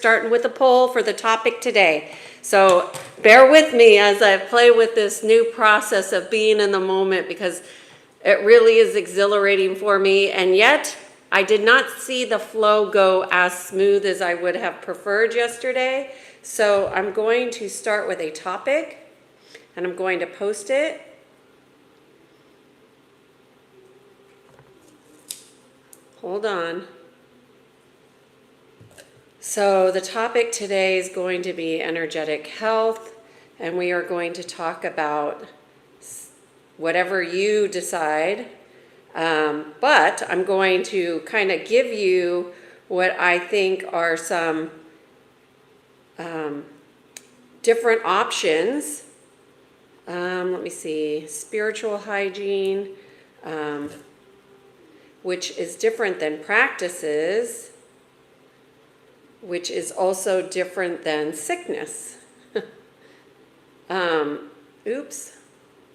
starting with a poll for the topic today. So bear with me as I play with this new process of being in the moment, because it really is exhilarating for me. And yet I did not see the flow go as smooth as I would have preferred yesterday. So I'm going to start with a topic and I'm going to post it. Hold on. So the topic today is going to be energetic health, and we are going to talk about whatever you decide. But I'm going to kind of give you what I think are some different options. Let me see, spiritual hygiene, which is different than practices, which is also different than sickness.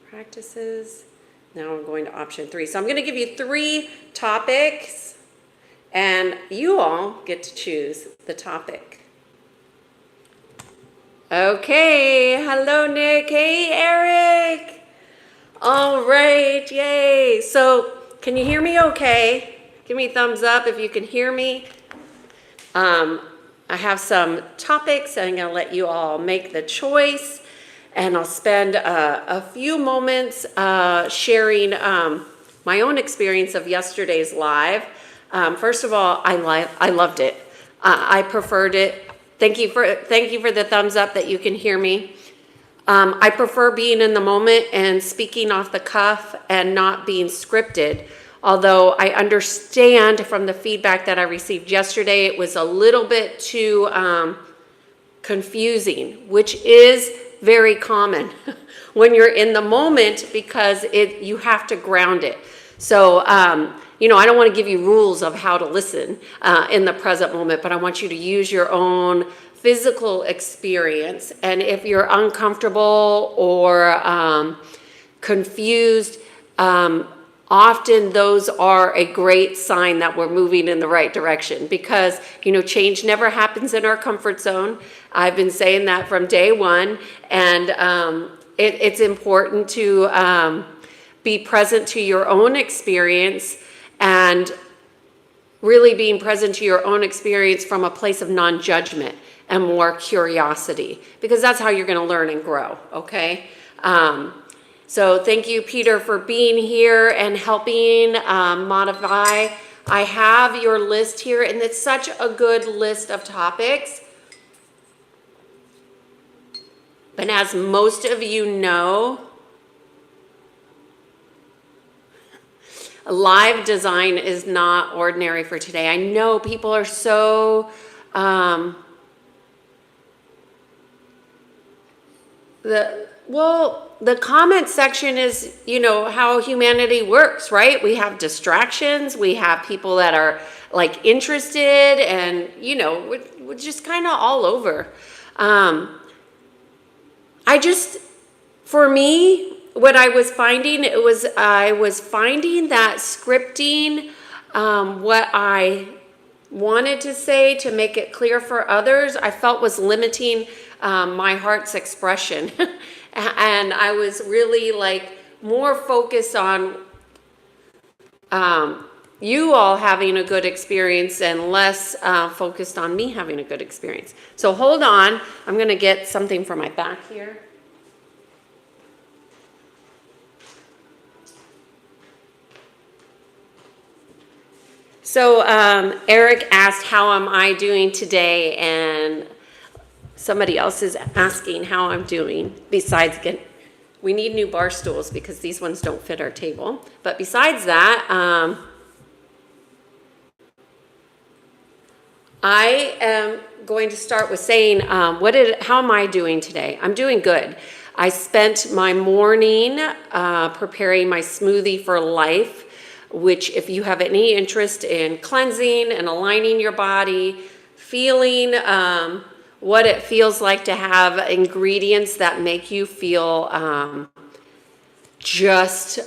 Practices. Now I'm going to option 3. So I'm going to give you 3 topics, and you all get to choose the topic. Okay, hello Nick, hey Eric. All right, yay. So can you hear me okay? Give me a thumbs up if you can hear me. I have some topics, and I'm going to let you all make the choice, and I'll spend a few moments sharing my own experience of yesterday's live. First of all, I loved it. I preferred it. Thank you for the thumbs up that you can hear me. I prefer being in the moment and speaking off the cuff and not being scripted. Although I understand from the feedback that I received yesterday, it was a little bit too confusing, which is very common when you're in the moment, because you have to ground it. So, I don't want to give you rules of how to listen in the present moment, but I want you to use your own physical experience. And if you're uncomfortable or confused, often those are a great sign that we're moving in the right direction, because, change never happens in our comfort zone. I've been saying that from day one, and it's important to be present to your own experience, and really being present to your own experience from a place of non-judgment and more curiosity, because that's how you're going to learn and grow, okay? So thank you, Peter, for being here and helping modify. I have your list here, and it's such a good list of topics. But as most of you know, live design is not ordinary for today. I know people are so the comment section is, how humanity works, right? We have distractions. We have people that are interested, and, we're just kind of all over. For me, what I was finding, I was finding that scripting what I wanted to say to make it clear for others, I felt was limiting my heart's expression. And I was really more focused on you all having a good experience and less focused on me having a good experience. So hold on, I'm going to get something for my back here. So Eric asked, how am I doing today? And somebody else is asking how I'm doing. Besides, we need new bar stools because these ones don't fit our table. But besides that, I am going to start with saying, how am I doing today? I'm doing good. I spent my morning preparing my smoothie for life, which, if you have any interest in cleansing and aligning your body, feeling what it feels like to have ingredients that make you feel just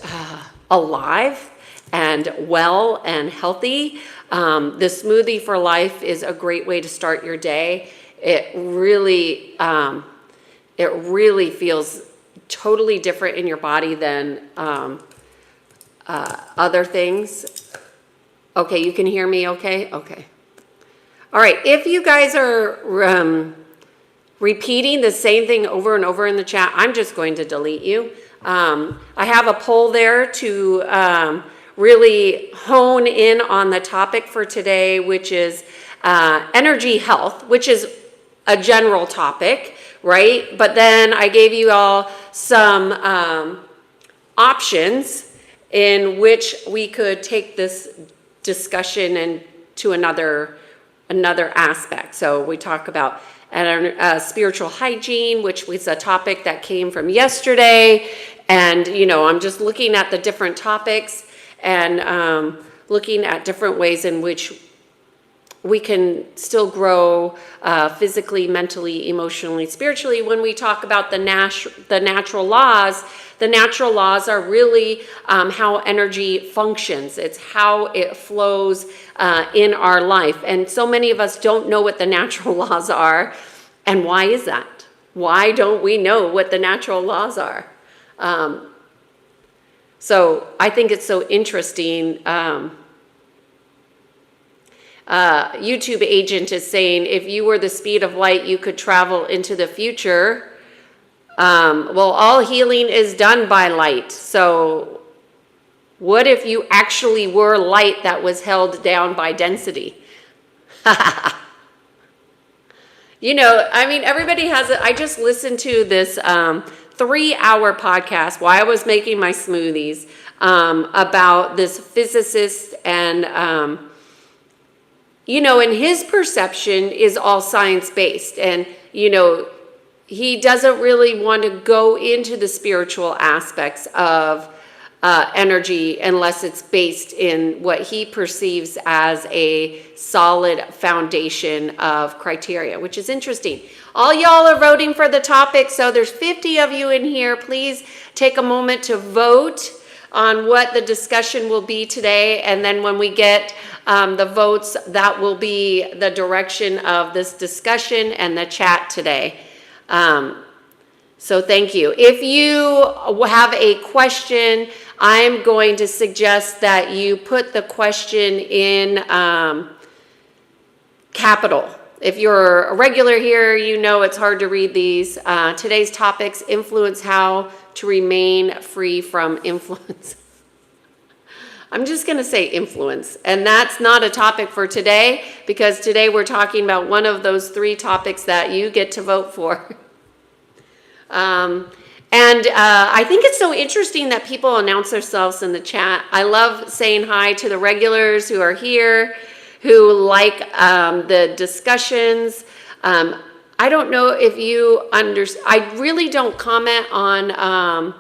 alive and well and healthy, The smoothie for life is a great way to start your day. It really feels totally different in your body than other things. Okay, you can hear me okay? Okay. All right, if you guys are repeating the same thing over and over in the chat, I'm just going to delete you. I have a poll there to really hone in on the topic for today, which is energy health, which is a general topic, right? But then I gave you all some options in which we could take this discussion and to another aspect. So we talk about spiritual hygiene, which was a topic that came from yesterday. And, you know, I'm just looking at the different topics and looking at different ways in which we can still grow physically, mentally, emotionally, spiritually. When we talk about the natural laws are really how energy functions. It's how it flows in our life. And so many of us don't know what the natural laws are. And why is that? Why don't we know what the natural laws are? So I think it's so interesting. YouTube agent is saying, if you were the speed of light, you could travel into the future. Well, all healing is done by light. So what if you actually were light that was held down by density? You know, I mean, everybody has it. I just listened to this 3-hour podcast while I was making my smoothies about this physicist and, you know, and his perception is all science-based. And, you know, he doesn't really want to go into the spiritual aspects of energy unless it's based in what he perceives as a solid foundation of criteria, which is interesting. All y'all are voting for the topic, so there's 50 of you in here. Please take a moment to vote on what the discussion will be today, and then when we get the votes, that will be the direction of this discussion and the chat today. So thank you. If you have a question, I'm going to suggest that you put the question in capital. If you're a regular here, you know it's hard to read these. Today's topics influence how to remain free from influence. I'm just going to say influence. And that's not a topic for today, because today we're talking about one of those 3 topics that you get to vote for. I think it's so interesting that people announce themselves in the chat. I love saying hi to the regulars who are here, who like the discussions. I don't know if you I really don't comment on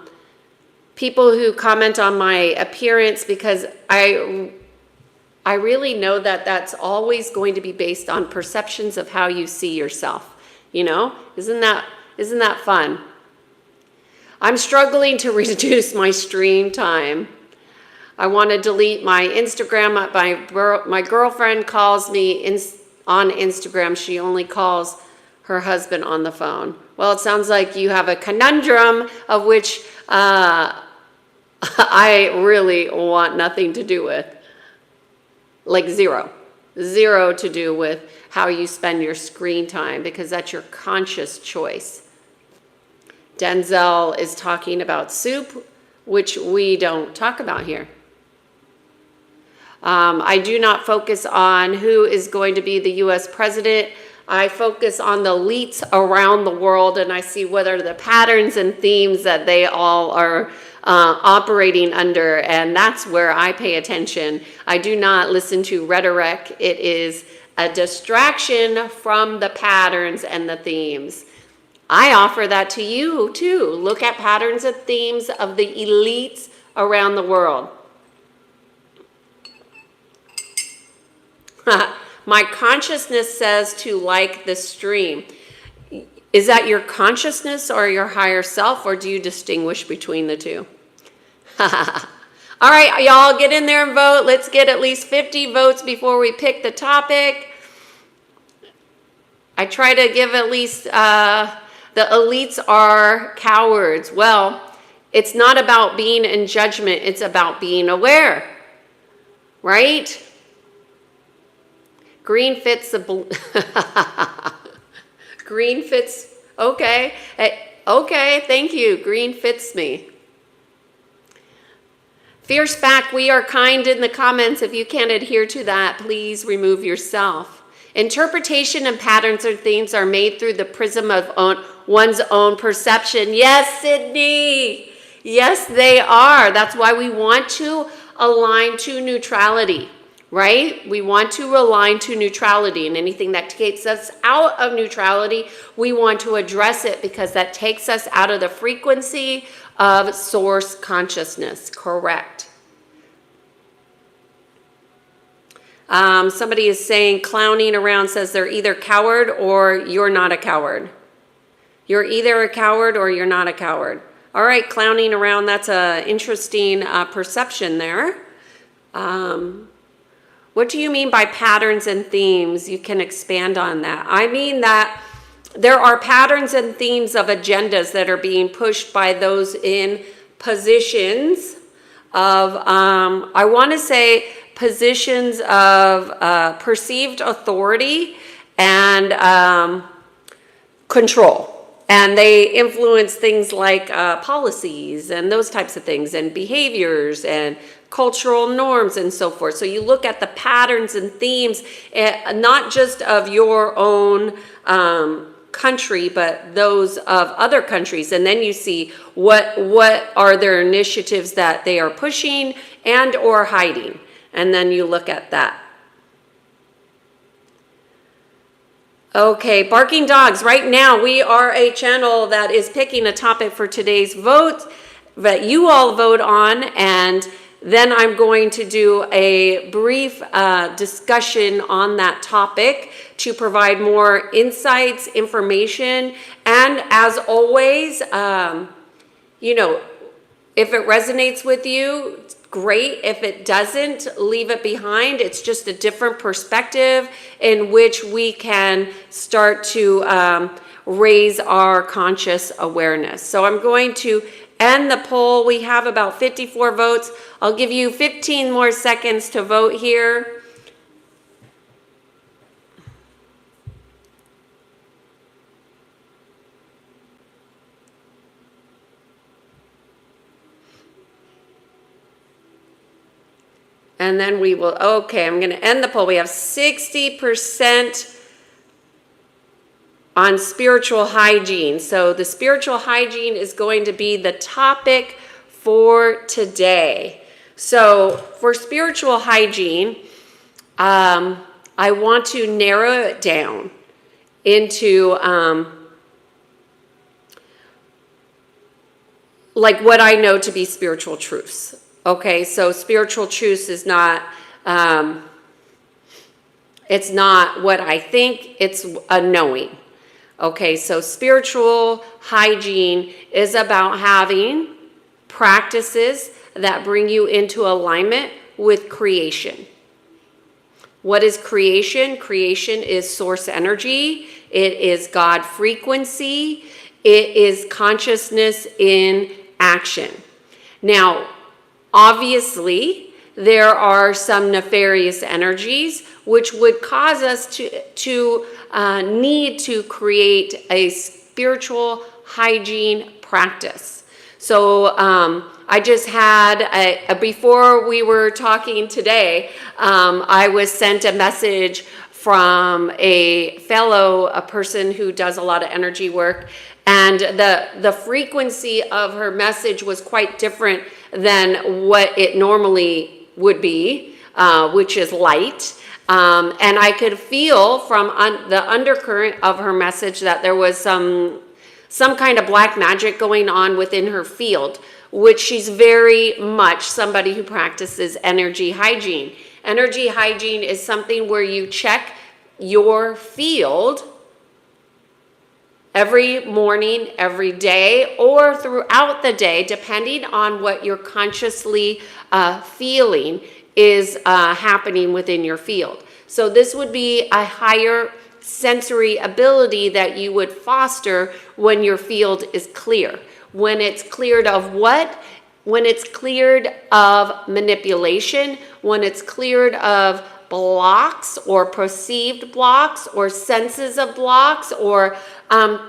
people who comment on my appearance, because I really know that that's always going to be based on perceptions of how you see yourself. You know, isn't that fun? I'm struggling to reduce my screen time. I want to delete my Instagram. My girlfriend calls me on Instagram. She only calls her husband on the phone. Well, it sounds like you have a conundrum of which I really want nothing to do with. Like zero to do with how you spend your screen time, because that's your conscious choice. Denzel is talking about soup, which we don't talk about here. I do not focus on who is going to be the U.S. president. I focus on the elites around the world, and I see what are the patterns and themes that they all are operating under, and that's where I pay attention. I do not listen to rhetoric. It is a distraction from the patterns and the themes. I offer that to you too. Look at patterns and themes of the elites around the world. My consciousness says to like the stream. Is that your consciousness or your higher self, or do you distinguish between the two? All right, y'all get in there and vote. Let's get at least 50 votes before we pick the topic. I try to give at least, the elites are cowards. Well, it's not about being in judgment. It's about being aware, right? Green fits the green fits. Okay. Okay. Thank you. Green fits me. Fierce back. We are kind in the comments. If you can't adhere to that, please remove yourself. Interpretation and patterns or themes are made through the prism of one's own perception. Yes, Sydney. Yes, they are. That's why we want to align to neutrality, right? We want to align to neutrality, and anything that takes us out of neutrality, we want to address it because that takes us out of the frequency of source consciousness. Correct. Somebody is saying, clowning around, says they're either coward or you're not a coward. You're either a coward or you're not a coward. All right, clowning around, that's an interesting perception there. What do you mean by patterns and themes? You can expand on that. I mean that there are patterns and themes of agendas that are being pushed by those in positions of, I want to say, positions of perceived authority and control. And they influence things like policies and those types of things and behaviors and cultural norms and so forth. So you look at the patterns and themes, not just of your own country, but those of other countries. And then you see what are their initiatives that they are pushing and or hiding. And then you look at that. Okay, barking dogs. Right now, we are a channel that is picking a topic for today's vote that you all vote on, and then I'm going to do a brief discussion on that topic to provide more insights, information, and as always, you know, if it resonates with you, great. If it doesn't, leave it behind. It's just a different perspective in which we can start to raise our conscious awareness. So I'm going to end the poll. We have about 54 votes. I'll give you 15 more seconds to vote here. And then we will, okay, I'm going to end the poll. We have 60% on spiritual hygiene. So the spiritual hygiene is going to be the topic for today. So for spiritual hygiene, I want to narrow it down into like what I know to be spiritual truths. Okay, so spiritual truths is not, it's not what I think, it's a knowing. Okay, so spiritual hygiene is about having practices that bring you into alignment with creation. What is creation? Creation is source energy. It is God frequency. It is consciousness in action. Now, obviously, there are some nefarious energies which would cause us to need to create a spiritual hygiene practice. So I just had, before we were talking today, I was sent a message from a person who does a lot of energy work, and the frequency of her message was quite different than what it normally would be, which is light. And I could feel from the undercurrent of her message that there was some kind of black magic going on within her field, which she's very much somebody who practices energy hygiene. Energy hygiene is something where you check your field every morning, every day, or throughout the day, depending on what you're consciously feeling is happening within your field. So this would be a higher sensory ability that you would foster when your field is clear. When it's cleared of what? When it's cleared of manipulation, when it's cleared of blocks or perceived blocks or senses of blocks or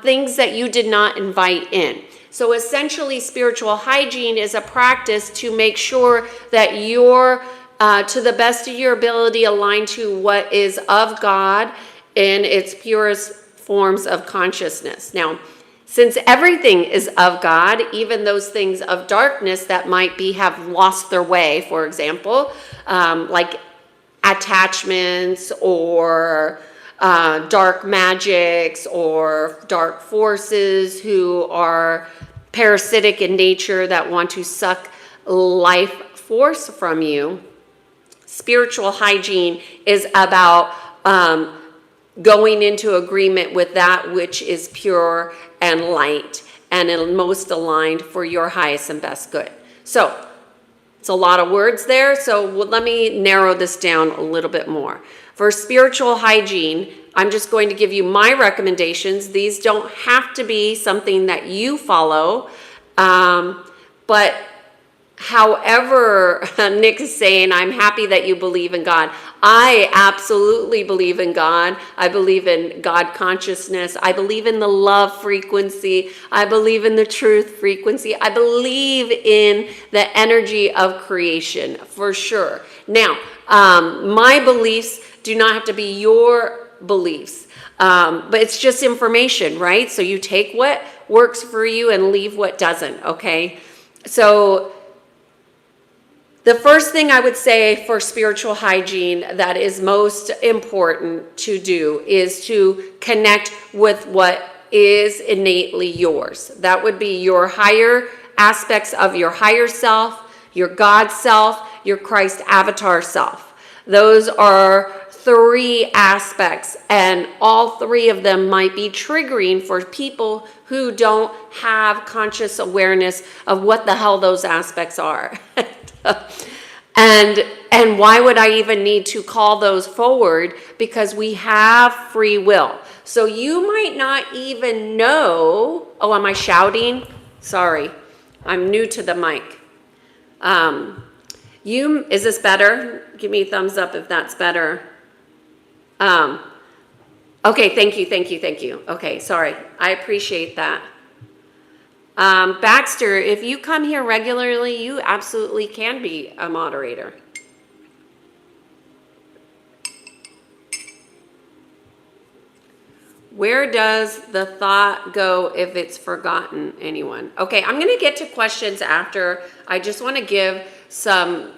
things that you did not invite in. So essentially, spiritual hygiene is a practice to make sure that you're, to the best of your ability, aligned to what is of God in its purest forms of consciousness. Now, since everything is of God, even those things of darkness that might have lost their way, for example, like attachments or dark magics or dark forces who are parasitic in nature that want to suck life force from you. Spiritual hygiene is about going into agreement with that which is pure and light and most aligned for your highest and best good. So it's a lot of words there, so let me narrow this down a little bit more. For spiritual hygiene, I'm just going to give you my recommendations. These don't have to be something that you follow, but however, Nick is saying, I'm happy that you believe in God. I absolutely believe in God. I believe in God consciousness. I believe in the love frequency. I believe in the truth frequency. I believe in the energy of creation, for sure. Now, my beliefs do not have to be your beliefs, but it's just information, right? So you take what works for you and leave what doesn't, okay? So the first thing I would say for spiritual hygiene that is most important to do is to connect with what is innately yours. That would be your higher aspects of your higher self, your God self, your Christ avatar self. Those are three aspects, and all three of them might be triggering for people who don't have conscious awareness of what the hell those aspects are. And why would I even need to call those forward? Because we have free will. So you might not even know. Oh, am I shouting? Sorry, I'm new to the mic. Is this better? Give me a thumbs up if that's better. Okay, thank you. Okay, sorry, I appreciate that. Baxter, if you come here regularly, you absolutely can be a moderator. Where does the thought go if it's forgotten? Anyone? Okay, I'm going to get to questions after. I just want to give some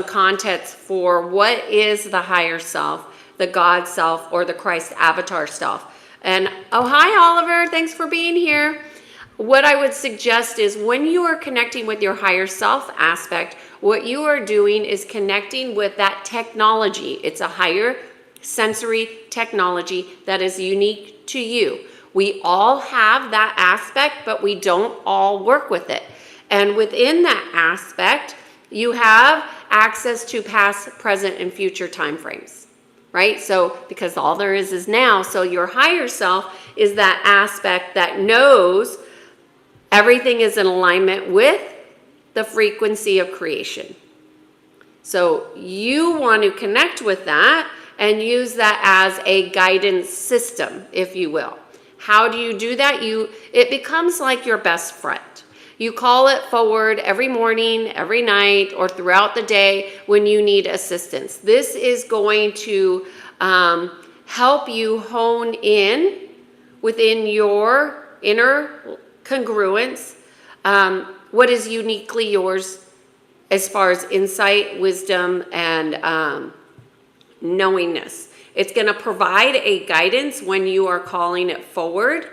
context for what is the higher self, the God self, or the Christ avatar self. And oh, hi, Oliver. Thanks for being here. What I would suggest is when you are connecting with your higher self aspect, what you are doing is connecting with that technology. It's a higher sensory technology that is unique to you. We all have that aspect, but we don't all work with it. And within that aspect, you have access to past, present, and future time frames, right? So because all there is now, so your higher self is that aspect that knows everything is in alignment with the frequency of creation. So you want to connect with that and use that as a guidance system, if you will. How do you do that? It becomes like your best friend. You call it forward every morning, every night, or throughout the day when you need assistance. This is going to help you hone in within your inner congruence, what is uniquely yours as far as insight, wisdom, and knowingness. It's going to provide a guidance when you are calling it forward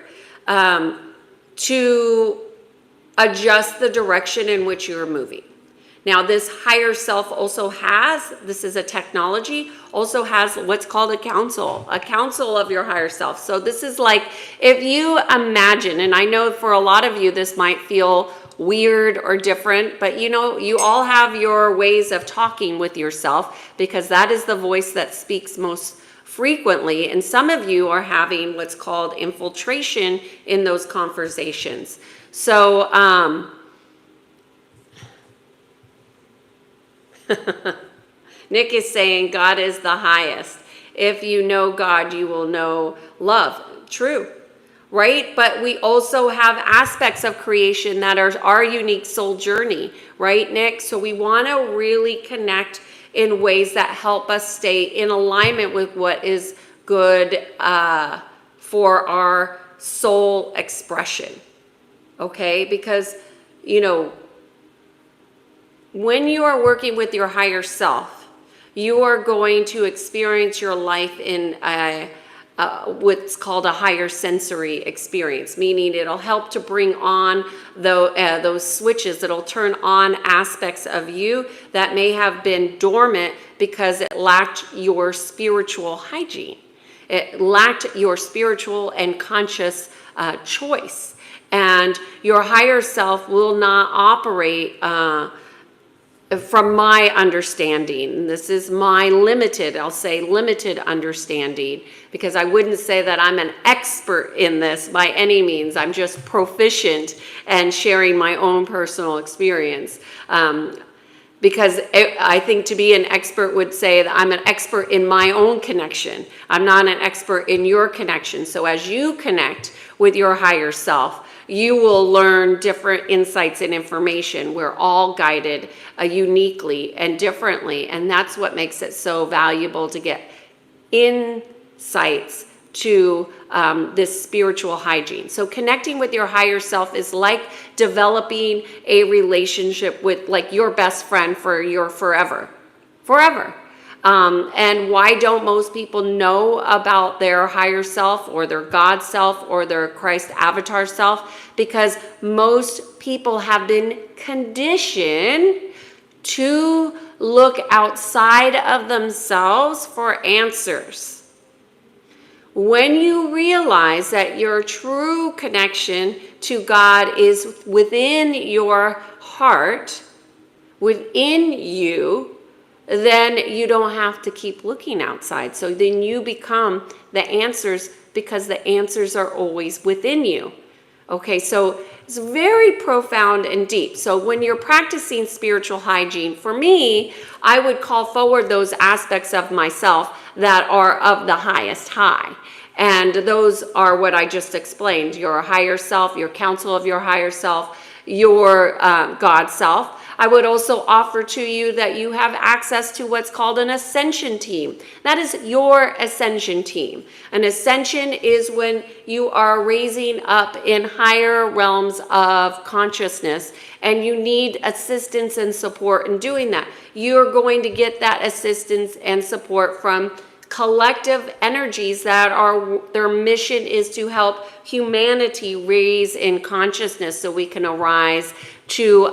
to adjust the direction in which you're moving. Now, this higher self also has, this is a technology, also has what's called a council of your higher self. So this is like, if you imagine, and I know for a lot of you this might feel weird or different, but you know, you all have your ways of talking with yourself, because that is the voice that speaks most frequently. And some of you are having what's called infiltration in those conversations. So, Nick is saying God is the highest. If you know God, you will know love. True, right? But we also have aspects of creation that are our unique soul journey, right, Nick? So we want to really connect in ways that help us stay in alignment with what is good for our soul expression, okay? Because, you know, when you are working with your higher self, you are going to experience your life in what's called a higher sensory experience, meaning it'll help to bring on those switches. It'll turn on aspects of you that may have been dormant because it lacked your spiritual hygiene. It lacked your spiritual and conscious choice. And your higher self will not operate from my understanding. This is my limited, I'll say limited understanding, because I wouldn't say that I'm an expert in this by any means. I'm just proficient and sharing my own personal experience. Because I think to be an expert would say that I'm an expert in my own connection. I'm not an expert in your connection. So as you connect with your higher self, you will learn different insights and information. We're all guided uniquely and differently, and that's what makes it so valuable to get insights to this spiritual hygiene. So connecting with your higher self is like developing a relationship with like your best friend for your forever. And why don't most people know about their higher self or their God self or their Christ avatar self? Because most people have been conditioned to look outside of themselves for answers. When you realize that your true connection to God is within your heart, within you, then you don't have to keep looking outside. So then you become the answers, because the answers are always within you. Okay, so it's very profound and deep. So when you're practicing spiritual hygiene, for me, I would call forward those aspects of myself that are of the highest high. And those are what I just explained: your higher self, your counsel of your higher self, your God self. I would also offer to you that you have access to what's called an Ascension team. That is your Ascension team. An Ascension is when you are raising up in higher realms of consciousness and you need assistance and support in doing that. You're going to get that assistance and support from collective energies that are, their mission is to help humanity raise in consciousness so we can arise to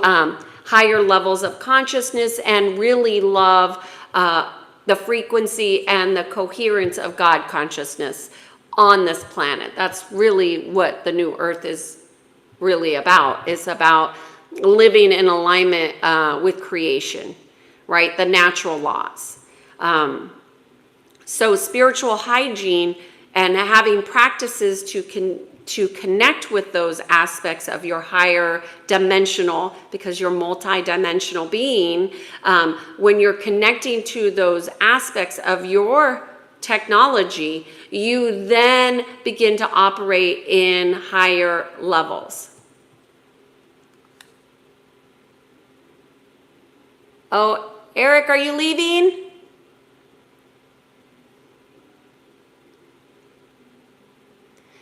higher levels of consciousness and really love the frequency and the coherence of God consciousness on this planet. That's really what the new earth is really about. It's about living in alignment with creation, right? The natural laws. So spiritual hygiene and having practices to connect with those aspects of your higher dimensional, because you're multi-dimensional being, when you're connecting to those aspects of your technology, you then begin to operate in higher levels. Oh, Eric, are you leaving?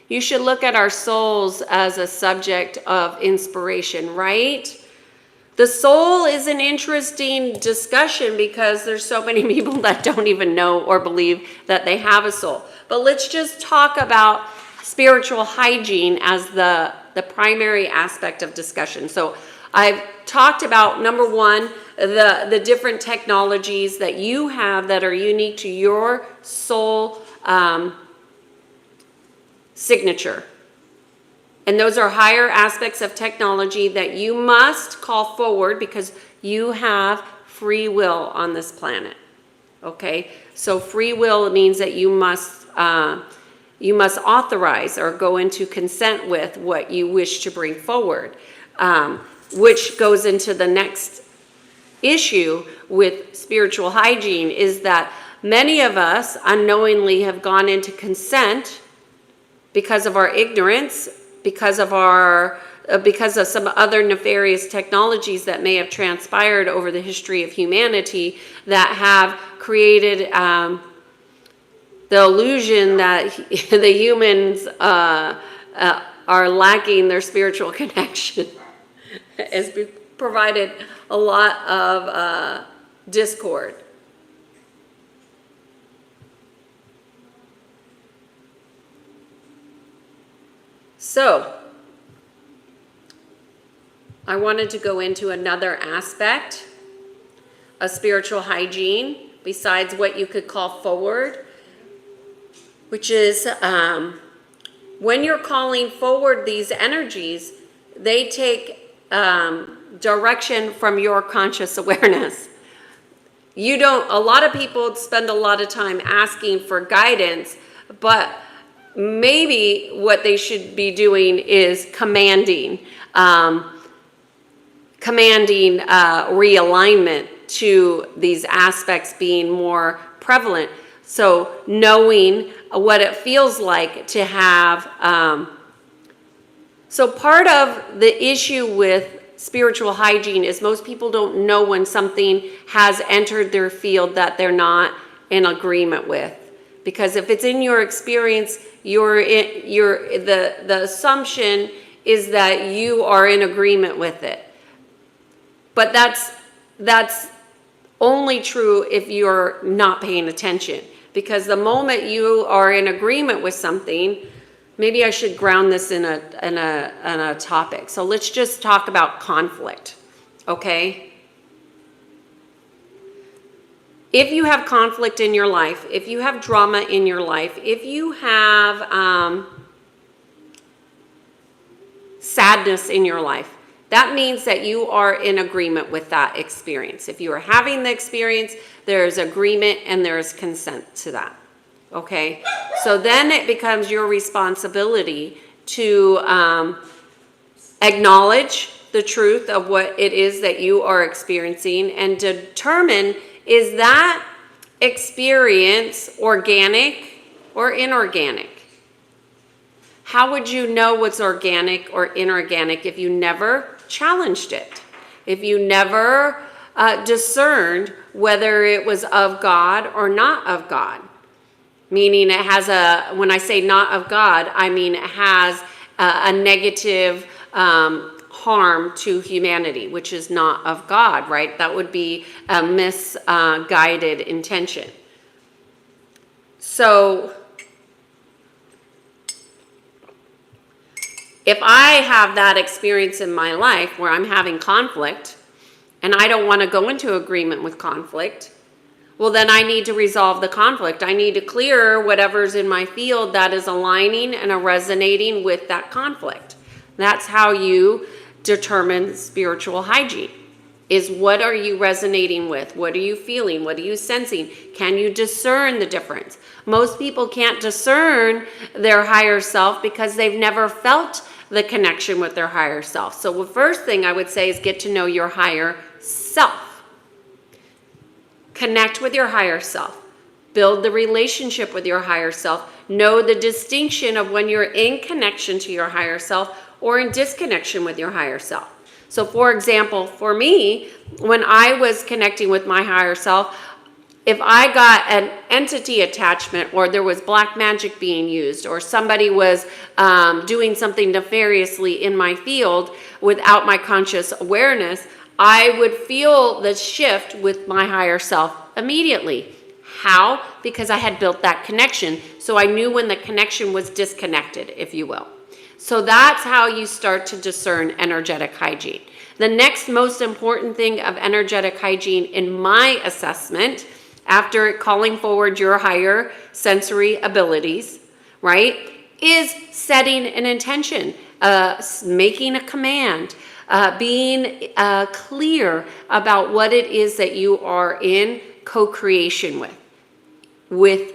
You should look at our souls as a subject of inspiration, right? The soul is an interesting discussion because there's so many people that don't even know or believe that they have a soul. But let's just talk about spiritual hygiene as the primary aspect of discussion. So I've talked about, number one, the different technologies that you have that are unique to your soul signature. And those are higher aspects of technology that you must call forward because you have free will on this planet. Okay? So free will means that you must authorize or go into consent with what you wish to bring forward, which goes into the next issue with spiritual hygiene, is that many of us unknowingly have gone into consent because of our ignorance, because of some other nefarious technologies that may have transpired over the history of humanity that have created the illusion that the humans are lacking their spiritual connection. It's provided a lot of discord. So, I wanted to go into another aspect of spiritual hygiene besides what you could call forward, which is when you're calling forward these energies, they take direction from your conscious awareness. A lot of people spend a lot of time asking for guidance, but maybe what they should be doing is commanding realignment to these aspects being more prevalent. So knowing what it feels like to have. So part of the issue with spiritual hygiene is most people don't know when something has entered their field that they're not in agreement with. Because if it's in your experience, the assumption is that you are in agreement with it. But that's only true if you're not paying attention. Because the moment you are in agreement with something, maybe I should ground this in a topic. So let's just talk about conflict, okay? If you have conflict in your life, if you have drama in your life, if you have sadness in your life, that means that you are in agreement with that experience. If you are having the experience, there's agreement and there's consent to that. Okay? So then it becomes your responsibility to acknowledge the truth of what it is that you are experiencing and determine, is that experience organic or inorganic? How would you know what's organic or inorganic if you never challenged it? If you never discerned whether it was of God or not of God? Meaning it has when I say not of God, I mean it has a negative harm to humanity, which is not of God, right? That would be a misguided intention. So if I have that experience in my life where I'm having conflict and I don't want to go into agreement with conflict, well, then I need to resolve the conflict. I need to clear whatever's in my field that is aligning and resonating with that conflict. That's how you determine spiritual hygiene, is what are you resonating with? What are you feeling? What are you sensing? Can you discern the difference? Most people can't discern their higher self because they've never felt the connection with their higher self. So the first thing I would say is get to know your higher self. Connect with your higher self. Build the relationship with your higher self. Know the distinction of when you're in connection to your higher self or in disconnection with your higher self. So for example, for me, when I was connecting with my higher self, if I got an entity attachment or there was black magic being used or somebody was doing something nefariously in my field without my conscious awareness, I would feel the shift with my higher self immediately. How? Because I had built that connection. So I knew when the connection was disconnected, if you will. So that's how you start to discern energetic hygiene. The next most important thing of energetic hygiene in my assessment, after calling forward your higher sensory abilities, right, is setting an intention, making a command, being clear about what it is that you are in co-creation with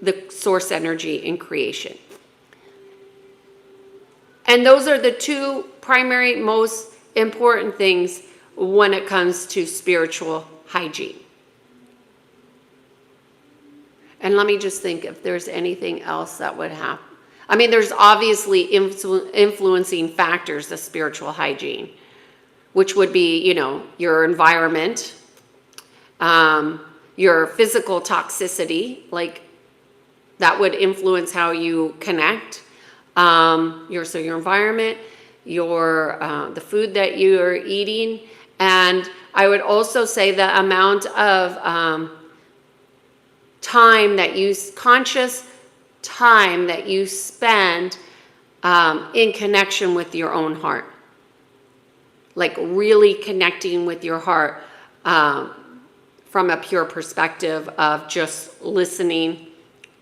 the source energy in creation. And those are the two primary most important things when it comes to spiritual hygiene. And let me just think if there's anything else that would happen. I mean, there's obviously influencing factors of spiritual hygiene, which would be, your environment, your physical toxicity, like that would influence how you connect, your environment, the food that you're eating, and I would also say the amount of conscious time that you spend in connection with your own heart, like really connecting with your heart from a pure perspective of just listening,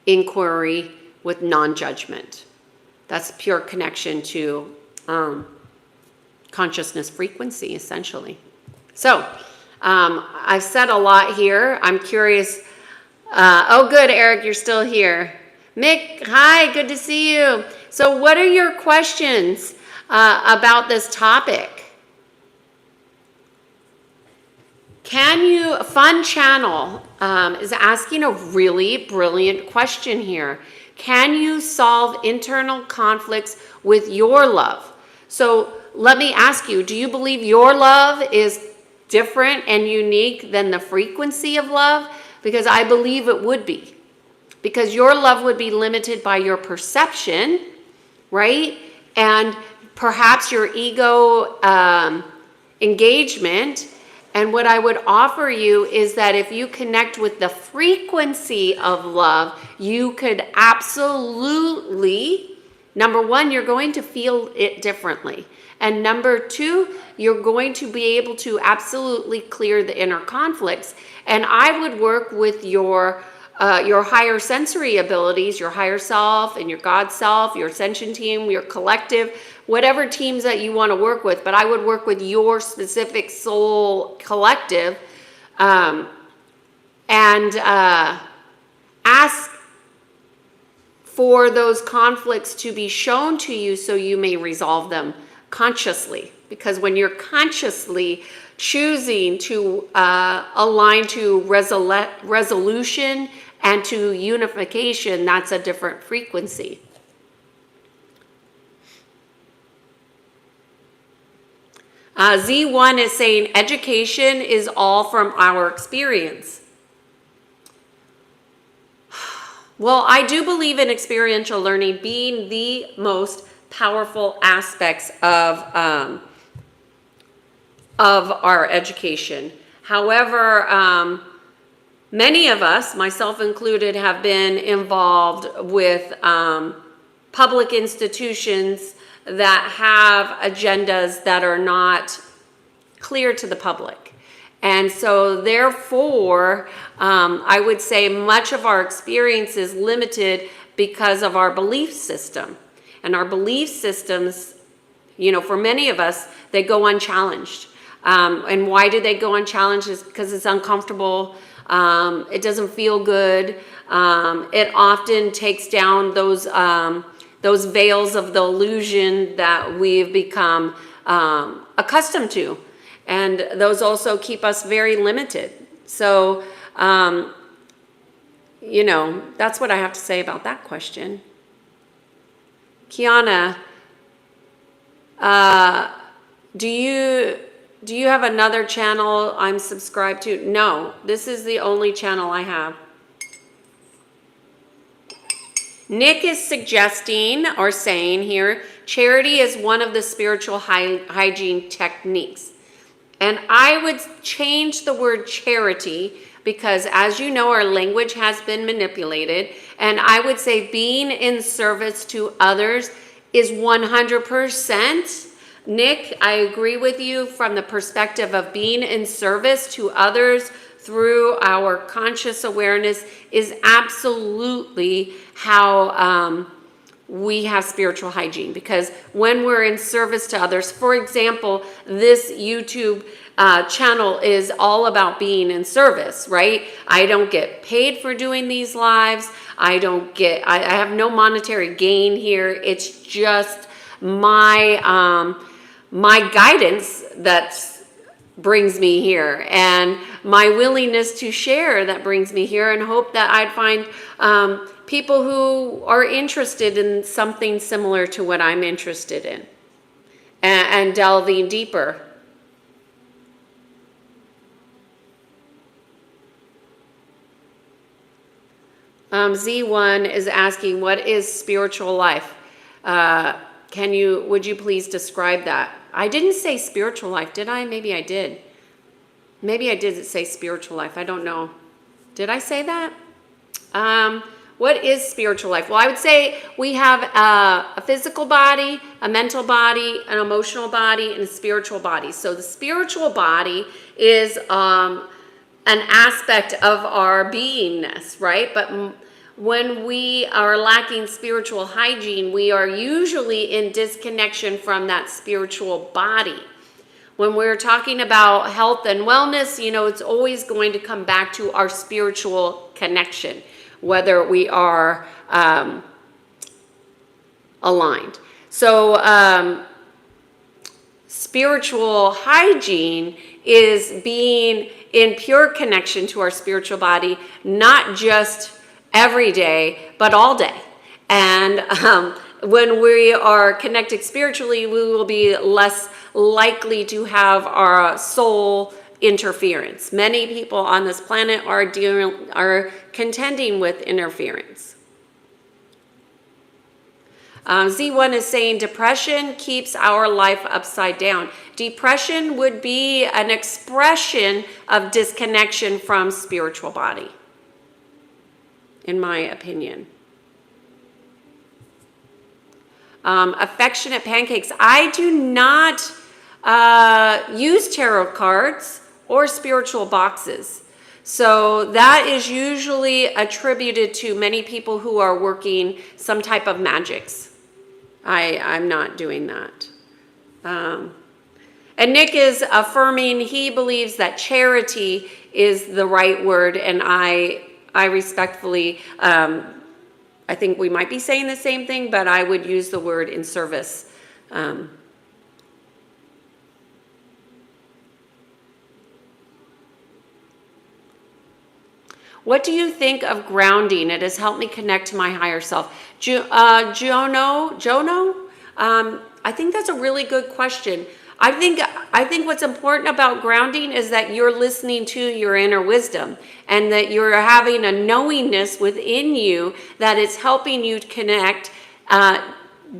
inquiry with non-judgment. That's pure connection to consciousness frequency, essentially. So I've said a lot here. I'm curious. Oh, good, Eric, you're still here. Mick, hi, good to see you. So what are your questions about this topic? Fun Channel is asking a really brilliant question here. Can you solve internal conflicts with your love? So let me ask you, do you believe your love is different and unique than the frequency of love? Because I believe it would be. Because your love would be limited by your perception, right? And perhaps your ego engagement. And what I would offer you is that if you connect with the frequency of love, you could absolutely, number one, you're going to feel it differently. And number two, you're going to be able to absolutely clear the inner conflicts. And I would work with your higher sensory abilities, your higher self and your God self, your Ascension team, your collective, whatever teams that you want to work with. But I would work with your specific soul collective and ask for those conflicts to be shown to you so you may resolve them consciously. Because when you're consciously choosing to align to resolution and to unification, that's a different frequency. Z1 is saying education is all from our experience. Well, I do believe in experiential learning being the most powerful aspects of our education. However, many of us, myself included, have been involved with public institutions that have agendas that are not clear to the public. And so therefore, I would say much of our experience is limited because of our belief system. And our belief systems, for many of us, they go unchallenged. And why do they go unchallenged? Is because it's uncomfortable. It doesn't feel good. It often takes down those veils of the illusion that we've become accustomed to. And those also keep us very limited. So, that's what I have to say about that question. Kiana, do you have another channel I'm subscribed to? No, this is the only channel I have. Nick is suggesting or saying here, charity is one of the spiritual hygiene techniques. And I would change the word charity because, as you know, our language has been manipulated. And I would say being in service to others is 100%. Nick, I agree with you from the perspective of being in service to others through our conscious awareness is absolutely how we have spiritual hygiene. Because when we're in service to others, for example, this YouTube channel is all about being in service, right? I don't get paid for doing these lives. I have no monetary gain here. It's just my guidance that brings me here, and my willingness to share that brings me here, and hope that I'd find people who are interested in something similar to what I'm interested in, and delving deeper. Z1 is asking, what is spiritual life? Would you please describe that? I didn't say spiritual life, did I? Maybe I did. Maybe I did say spiritual life. I don't know. Did I say that? What is spiritual life? Well, I would say we have a physical body, a mental body, an emotional body, and a spiritual body. So the spiritual body is an aspect of our beingness, right? But when we are lacking spiritual hygiene, we are usually in disconnection from that spiritual body. When we're talking about health and wellness, it's always going to come back to our spiritual connection, whether we are aligned. So spiritual hygiene is being in pure connection to our spiritual body, not just every day, but all day. And when we are connected spiritually, we will be less likely to have our soul interference. Many people on this planet are contending with interference. Z1 is saying depression keeps our life upside down. Depression would be an expression of disconnection from spiritual body, in my opinion. Affectionate pancakes. I do not use tarot cards or spiritual boxes. So that is usually attributed to many people who are working some type of magics. I'm not doing that. And Nick is affirming he believes that charity is the right word, and I respectfully, I think we might be saying the same thing, but I would use the word in service. What do you think of grounding? It has helped me connect to my higher self. Jono, I think that's a really good question. I think what's important about grounding is that you're listening to your inner wisdom, and that you're having a knowingness within you that is helping you connect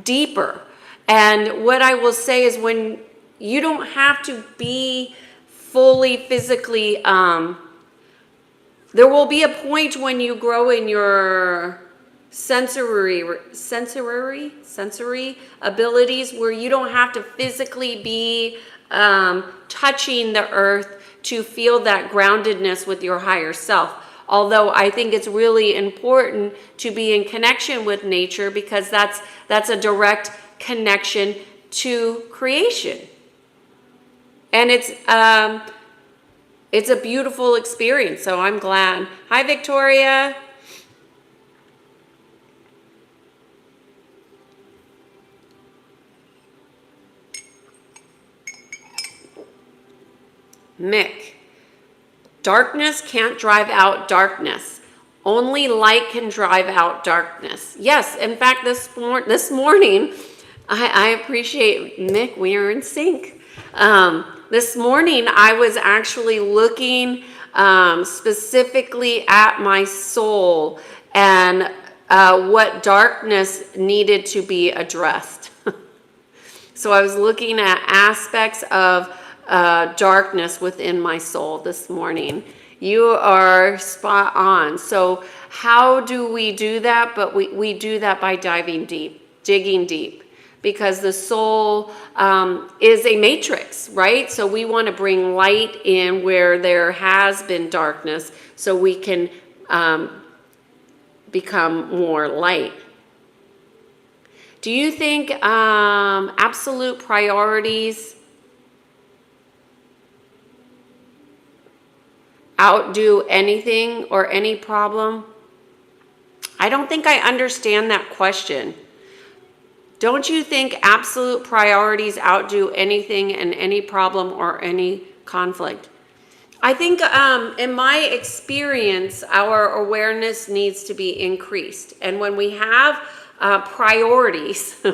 deeper. And what I will say is, when you don't have to be fully physically, there will be a point when you grow in your sensory abilities where you don't have to physically be touching the earth to feel that groundedness with your higher self. Although I think it's really important to be in connection with nature, because that's a direct connection to creation. And it's a beautiful experience, so I'm glad. Hi, Victoria. Mick, darkness can't drive out darkness. Only light can drive out darkness. Yes, in fact, this morning, I appreciate, Mick, we are in sync. This morning, I was actually looking specifically at my soul and what darkness needed to be addressed. So I was looking at aspects of darkness within my soul this morning. You are spot on. So how do we do that? But we do that by diving deep, digging deep. because the soul is a matrix, right? So we want to bring light in where there has been darkness so we can become more light. Do you think absolute priorities outdo anything or any problem? I don't think I understand that question. Don't you think absolute priorities outdo anything and any problem or any conflict? I think in my experience, our awareness needs to be increased. And when we have priorities,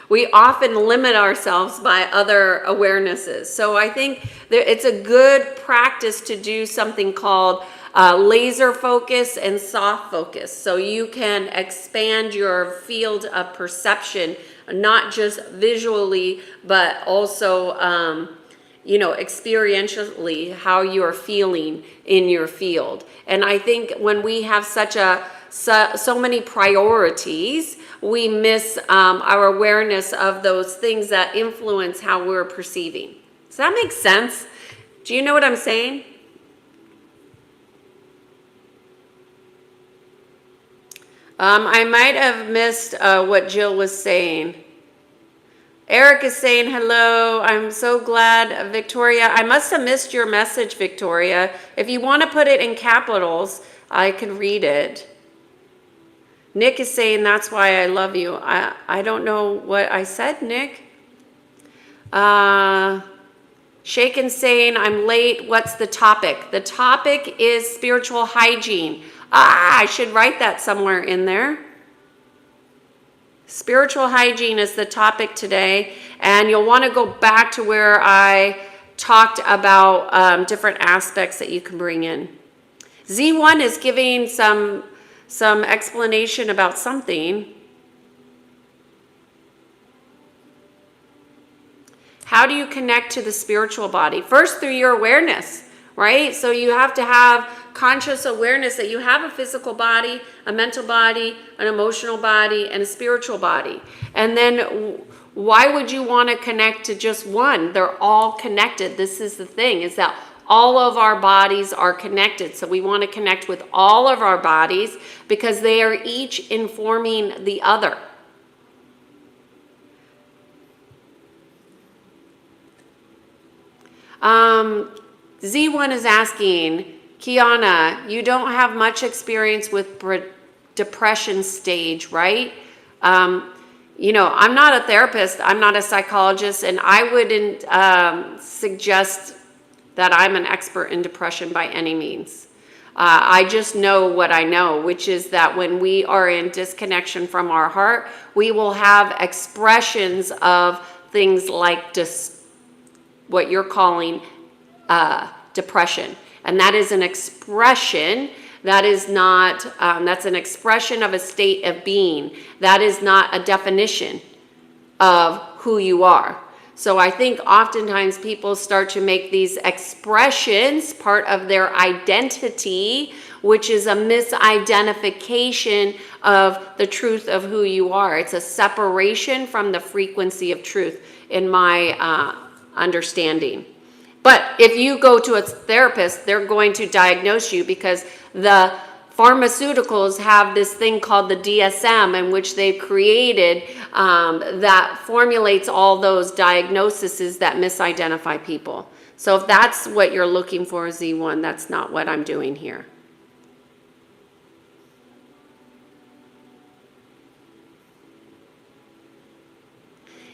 we often limit ourselves by other awarenesses. So I think it's a good practice to do something called laser focus and soft focus. So you can expand your field of perception, not just visually, but also experientially, how you're feeling in your field. And I think when we have so many priorities, we miss our awareness of those things that influence how we're perceiving. Does that make sense? Do you know what I'm saying? I might have missed what Jill was saying. Eric is saying hello. I'm so glad, Victoria. I must have missed your message, Victoria. If you want to put it in capitals, I can read it. Nick is saying that's why I love you. I don't know what I said, Nick. Shaken saying I'm late. What's the topic? The topic is spiritual hygiene. I should write that somewhere in there. Spiritual hygiene is the topic today, and you'll want to go back to where I talked about different aspects that you can bring in. Z1 is giving some explanation about something. How do you connect to the spiritual body? First, through your awareness, right? So you have to have conscious awareness that you have a physical body, a mental body, an emotional body, and a spiritual body. And then why would you want to connect to just one? They're all connected. This is the thing, is that all of our bodies are connected. So we want to connect with all of our bodies because they are each informing the other. Z1 is asking, Kiana, you don't have much experience with depression stage, right? I'm not a therapist, I'm not a psychologist, and I wouldn't suggest that I'm an expert in depression by any means. I just know what I know, which is that when we are in disconnection from our heart, we will have expressions of things like what you're calling depression. And that is an expression, that is not, that's an expression of a state of being. That is not a definition of who you are. So I think oftentimes people start to make these expressions part of their identity, which is a misidentification of the truth of who you are. It's a separation from the frequency of truth in my understanding. But if you go to a therapist, they're going to diagnose you because the pharmaceuticals have this thing called the DSM in which they've created that formulates all those diagnoses that misidentify people. So if that's what you're looking for, Z1, that's not what I'm doing here.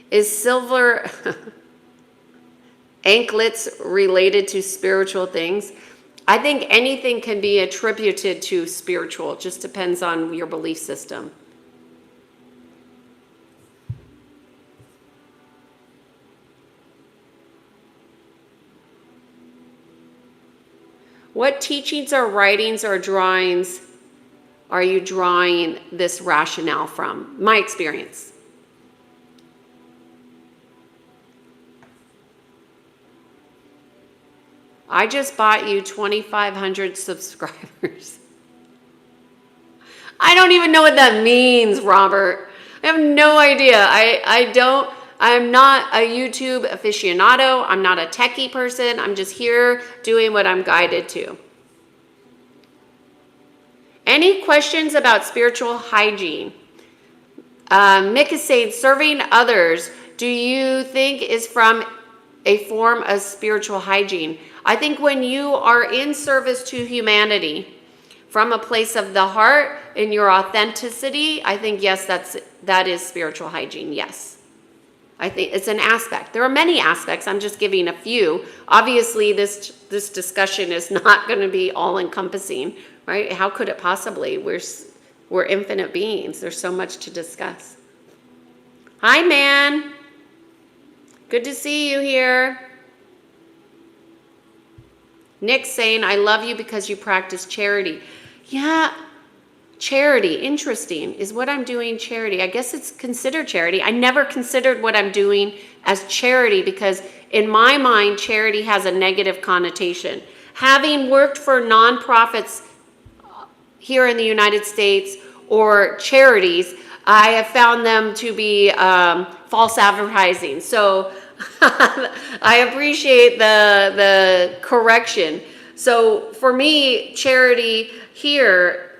Is silver anklets related to spiritual things? I think anything can be attributed to spiritual. It just depends on your belief system. What teachings or writings or drawings are you drawing this rationale from? My experience. I just bought you 2,500 subscribers. I don't even know what that means, Robert. have no idea. I'm not a YouTube aficionado. I'm not a techie person. I'm just here doing what I'm guided to. Any questions about spiritual hygiene? Mick is saying, serving others, do you think is from a form of spiritual hygiene? I think when you are in service to humanity from a place of the heart in your authenticity, I think, yes, that is spiritual hygiene, yes. I think it's an aspect. There are many aspects. I'm just giving a few. Obviously, this discussion is not going to be all-encompassing, right? How could it possibly? We're infinite beings. There's so much to discuss. Hi, man. Good to see you here. Nick's saying, I love you because you practice charity. Yeah, charity, interesting. Is what I'm doing charity? I guess it's considered charity. I never considered what I'm doing as charity because in my mind, charity has a negative connotation. Having worked for nonprofits here in the United States or charities, I have found them to be false advertising. So I appreciate the correction. So for me, charity here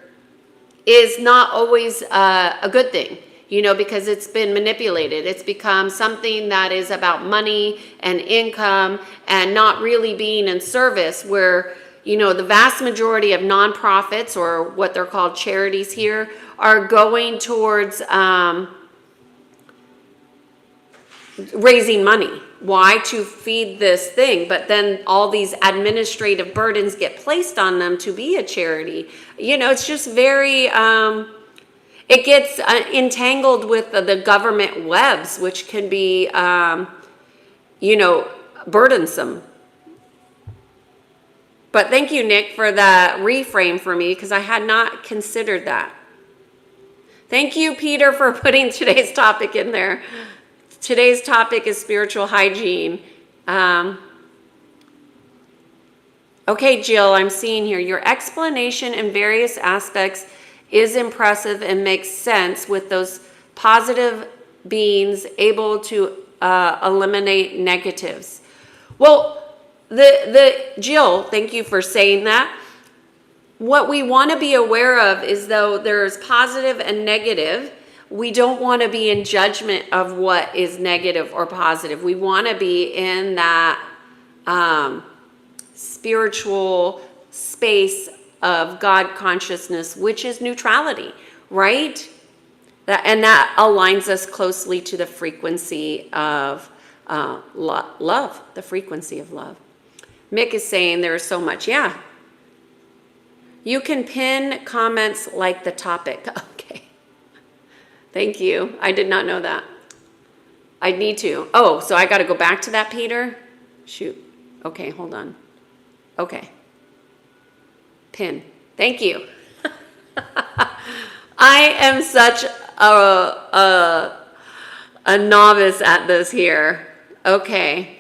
is not always a good thing, because it's been manipulated. It's become something that is about money and income and not really being in service, where, the vast majority of nonprofits, or what they're called charities here, are going towards raising money. Why? To feed this thing. But then all these administrative burdens get placed on them to be a charity. It's just very, it gets entangled with the government webs, which can be, burdensome. But thank you, Nick, for that reframe for me, because I had not considered that. Thank you, Peter, for putting today's topic in there. Today's topic is spiritual hygiene. Okay, Jill, I'm seeing here. Your explanation in various aspects is impressive and makes sense with those positive beings able to eliminate negatives. Well, Jill, thank you for saying that. What we want to be aware of is, though there's positive and negative, we don't want to be in judgment of what is negative or positive. We want to be in that spiritual space of God consciousness, which is neutrality, right? And that aligns us closely to the frequency of love, the frequency of love. Mick is saying there's so much. Yeah. You can pin comments like the topic. Okay. Thank you. I did not know that. I need to. Oh, so I got to go back to that, Peter? Shoot. Okay, hold on. Okay. Pin. Thank you. I am such a novice at this here. Okay.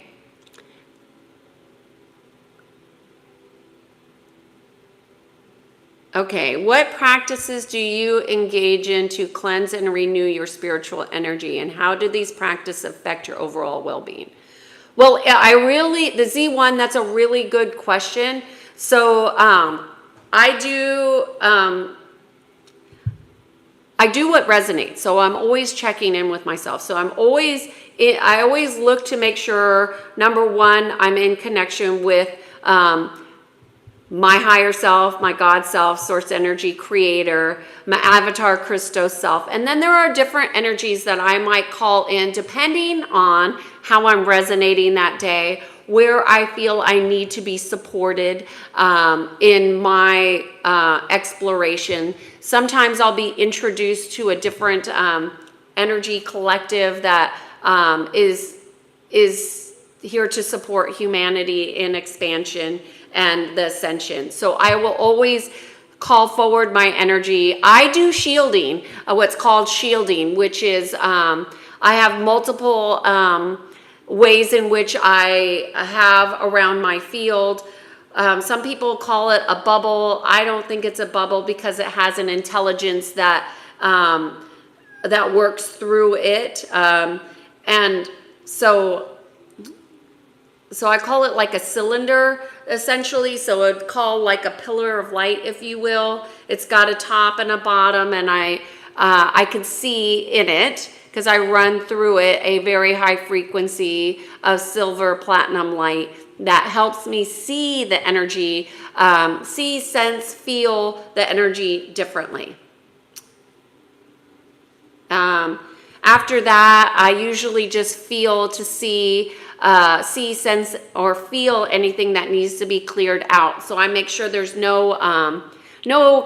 Okay, what practices do you engage in to cleanse and renew your spiritual energy, and how do these practices affect your overall well-being? Well, the Z1, that's a really good question. So I do what resonates. So I'm always checking in with myself. So I always look to make sure, number one, I'm in connection with my higher self, my God self, source energy, creator, my avatar Christos self. And then there are different energies that I might call in depending on how I'm resonating that day, where I feel I need to be supported in my exploration. Sometimes I'll be introduced to a different energy collective that is here to support humanity in expansion and the ascension. So I will always call forward my energy. I do shielding, what's called shielding, which is I have multiple ways in which I have around my field. Some people call it a bubble. I don't think it's a bubble because it has an intelligence that that works through it. And so I call it like a cylinder, essentially. So I'd call like a pillar of light, if you will. It's got a top and a bottom, and I can see in it, because I run through it a very high frequency of silver platinum light that helps me see the energy, see, sense, feel the energy differently. After that, I usually just feel to see, sense, or feel anything that needs to be cleared out. So I make sure there's no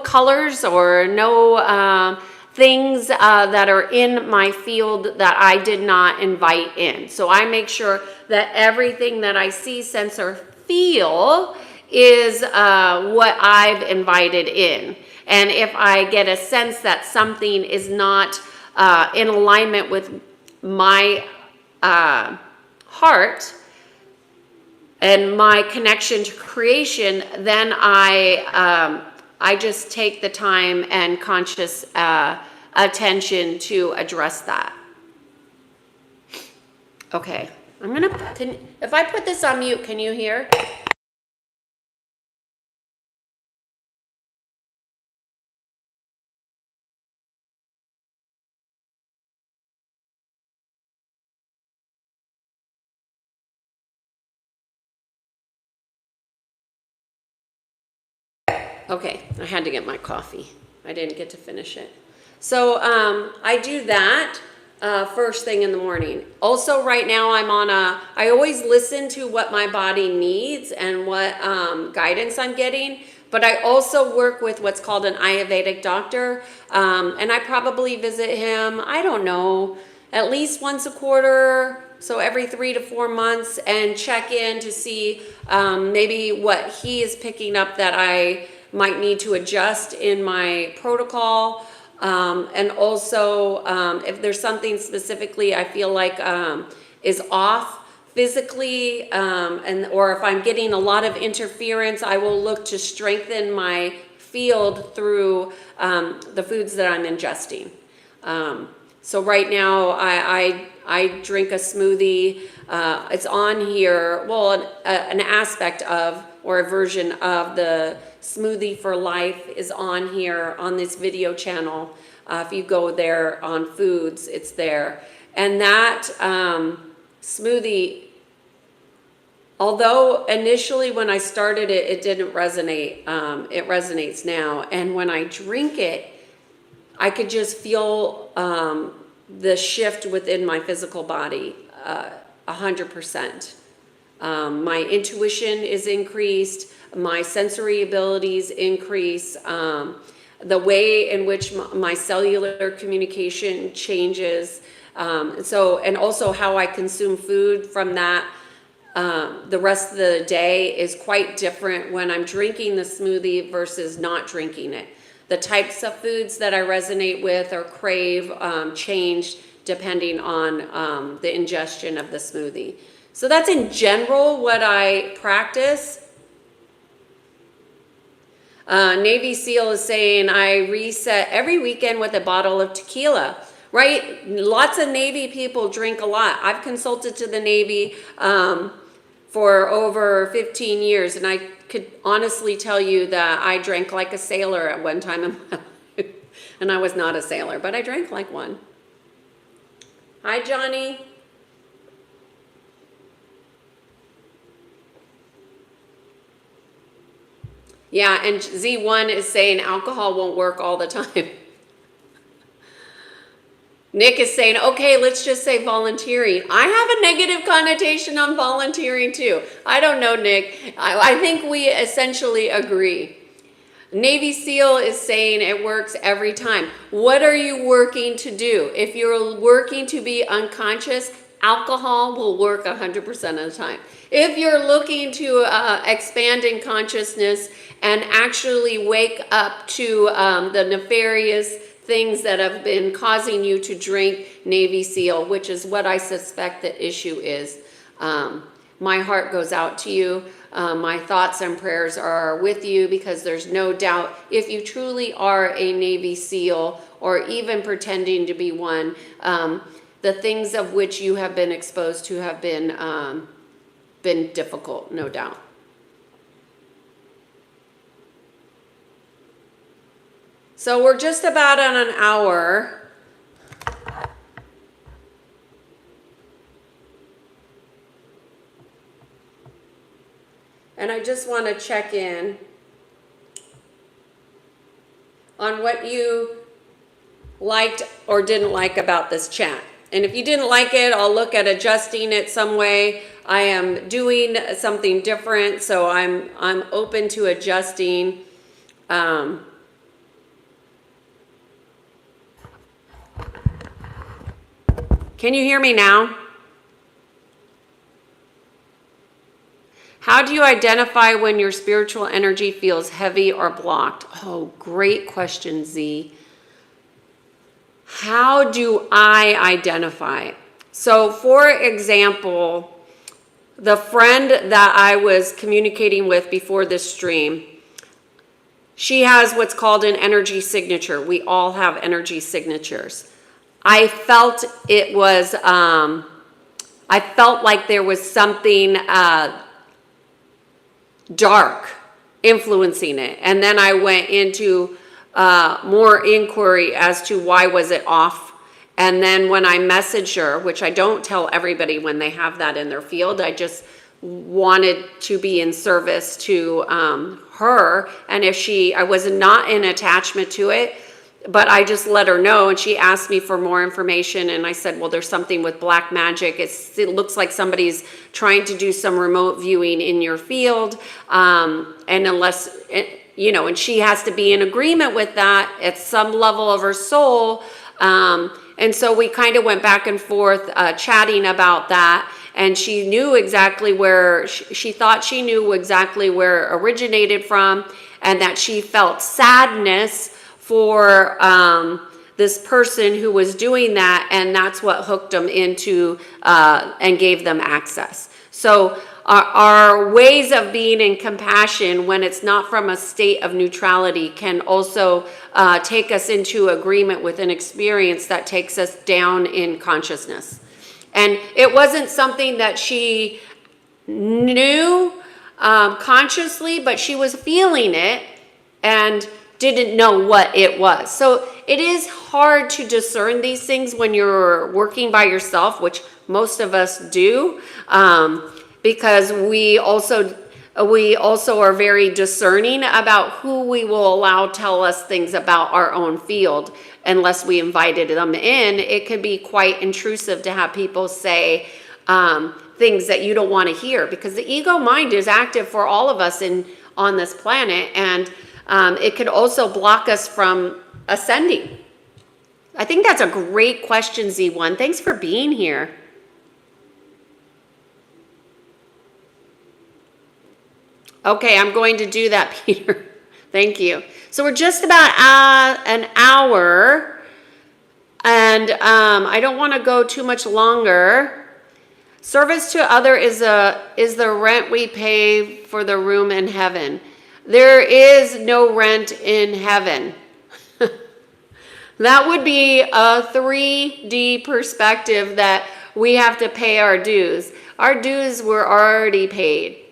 colors or no things that are in my field that I did not invite in. So I make sure that everything that I see, sense, or feel is what I've invited in. And if I get a sense that something is not in alignment with my heart and my connection to creation, then I just take the time and conscious attention to address that. Okay, if I put this on mute, can you hear? Okay, I had to get my coffee. I didn't get to finish it. So I do that first thing in the morning. Also, right now I always listen to what my body needs and what guidance I'm getting, but I also work with what's called an Ayurvedic doctor, and I probably visit him, I don't know, at least once a quarter, so every 3 to 4 months, and check in to see maybe what he is picking up that I might need to adjust in my protocol. And also, if there's something specifically I feel like is off physically, or if I'm getting a lot of interference, I will look to strengthen my field through the foods that I'm ingesting. So right now, I drink a smoothie. It's on here, well, an aspect of, or a version of the Smoothie for Life is on here on this video channel. If you go there on foods, it's there. And that smoothie, although initially when I started it, it didn't resonate, it resonates now. And when I drink it, I could just feel the shift within my physical body 100%. My intuition is increased, my sensory abilities increase, the way in which my cellular communication changes, and also how I consume food from that. The rest of the day is quite different when I'm drinking the smoothie versus not drinking it. The types of foods that I resonate with or crave change depending on the ingestion of the smoothie. So that's in general what I practice. Navy SEAL is saying I reset every weekend with a bottle of tequila, right? Lots of Navy people drink a lot. I've consulted to the Navy for over 15 years, and I could honestly tell you that I drank like a sailor at one time in my life. And I was not a sailor, but I drank like one. Hi, Johnny. Yeah, and Z1 is saying alcohol won't work all the time. Nick is saying, okay, let's just say volunteering. I have a negative connotation on volunteering too. I don't know, Nick. I think we essentially agree. Navy SEAL is saying it works every time. What are you working to do? If you're working to be unconscious, alcohol will work 100% of the time. If you're looking to expand in consciousness and actually wake up to the nefarious things that have been causing you to drink, Navy SEAL, which is what I suspect the issue is. my heart goes out to you. My thoughts and prayers are with you, because there's no doubt if you truly are a Navy SEAL or even pretending to be one, the things of which you have been exposed to have been difficult, no doubt. So we're just about on an hour. And I just want to check in on what you liked or didn't like about this chat. And if you didn't like it, I'll look at adjusting it some way. I am doing something different, so I'm open to adjusting. Can you hear me now? How do you identify when your spiritual energy feels heavy or blocked? Oh, great question, Z. How do I identify? So, for example, the friend that I was communicating with before this stream, she has what's called an energy signature. We all have energy signatures. I felt it was, I felt like there was something dark influencing it. And then I went into more inquiry as to why was it off. And then when I messaged her, which I don't tell everybody when they have that in their field, I just wanted to be in service to her. And if I was not in attachment to it, but I just let her know, and she asked me for more information, and I said, well, there's something with black magic. It looks like somebody's trying to do some remote viewing in your field, and unless, and she has to be in agreement with that at some level of her soul, and so we kind of went back and forth chatting about that, and she knew exactly where, she thought she knew exactly where it originated from, and that she felt sadness for this person who was doing that, and that's what hooked them into and gave them access. So our ways of being in compassion, when it's not from a state of neutrality, can also take us into agreement with an experience that takes us down in consciousness. And it wasn't something that she knew consciously, but she was feeling it and didn't know what it was. So it is hard to discern these things when you're working by yourself, which most of us do, because we also are very discerning about who we will allow tell us things about our own field. Unless we invited them in, it can be quite intrusive to have people say things that you don't want to hear, because the ego mind is active for all of us on this planet, and it could also block us from ascending. I think that's a great question, Z1. Thanks for being here. Okay, I'm going to do that, Peter. Thank you. So we're just about an hour, and I don't want to go too much longer. Service to other is the rent we pay for the room in heaven. There is no rent in heaven. That would be a 3D perspective that we have to pay our dues. Our dues were already paid.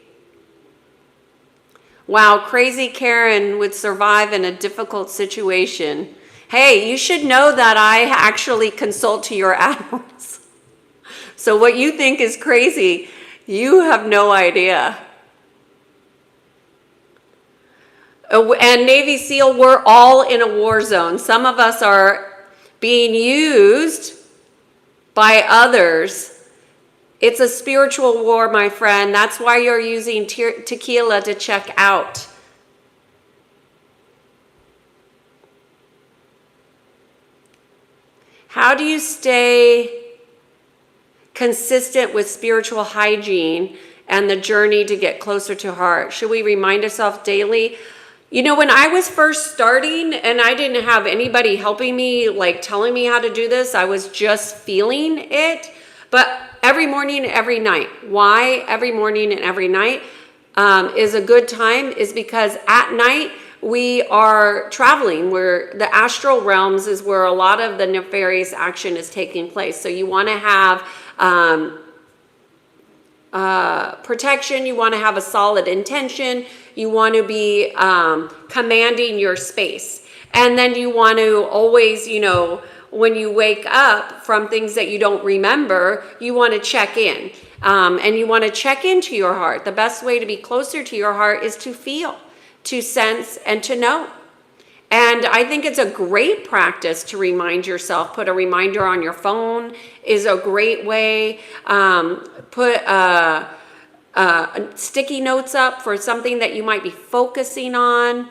Wow, crazy Karen would survive in a difficult situation. Hey, you should know that I actually consult to your animals. So what you think is crazy, you have no idea. And Navy SEAL, we're all in a war zone. Some of us are being used by others. It's a spiritual war, my friend. That's why you're using tequila to check out. How do you stay consistent with spiritual hygiene and the journey to get closer to heart? Should we remind ourselves daily? You know, when I was first starting and I didn't have anybody helping me, like telling me how to do this, I was just feeling it. But every morning and every night. Why every morning and every night is a good time is because at night we are traveling, where the astral realms is where a lot of the nefarious action is taking place. So you want to have protection, you want to have a solid intention, you want to be commanding your space. And then you want to always, when you wake up from things that you don't remember, you want to check in. And you want to check into your heart. The best way to be closer to your heart is to feel, to sense, and to know. And I think it's a great practice to remind yourself. Put a reminder on your phone is a great way. Put sticky notes up for something that you might be focusing on.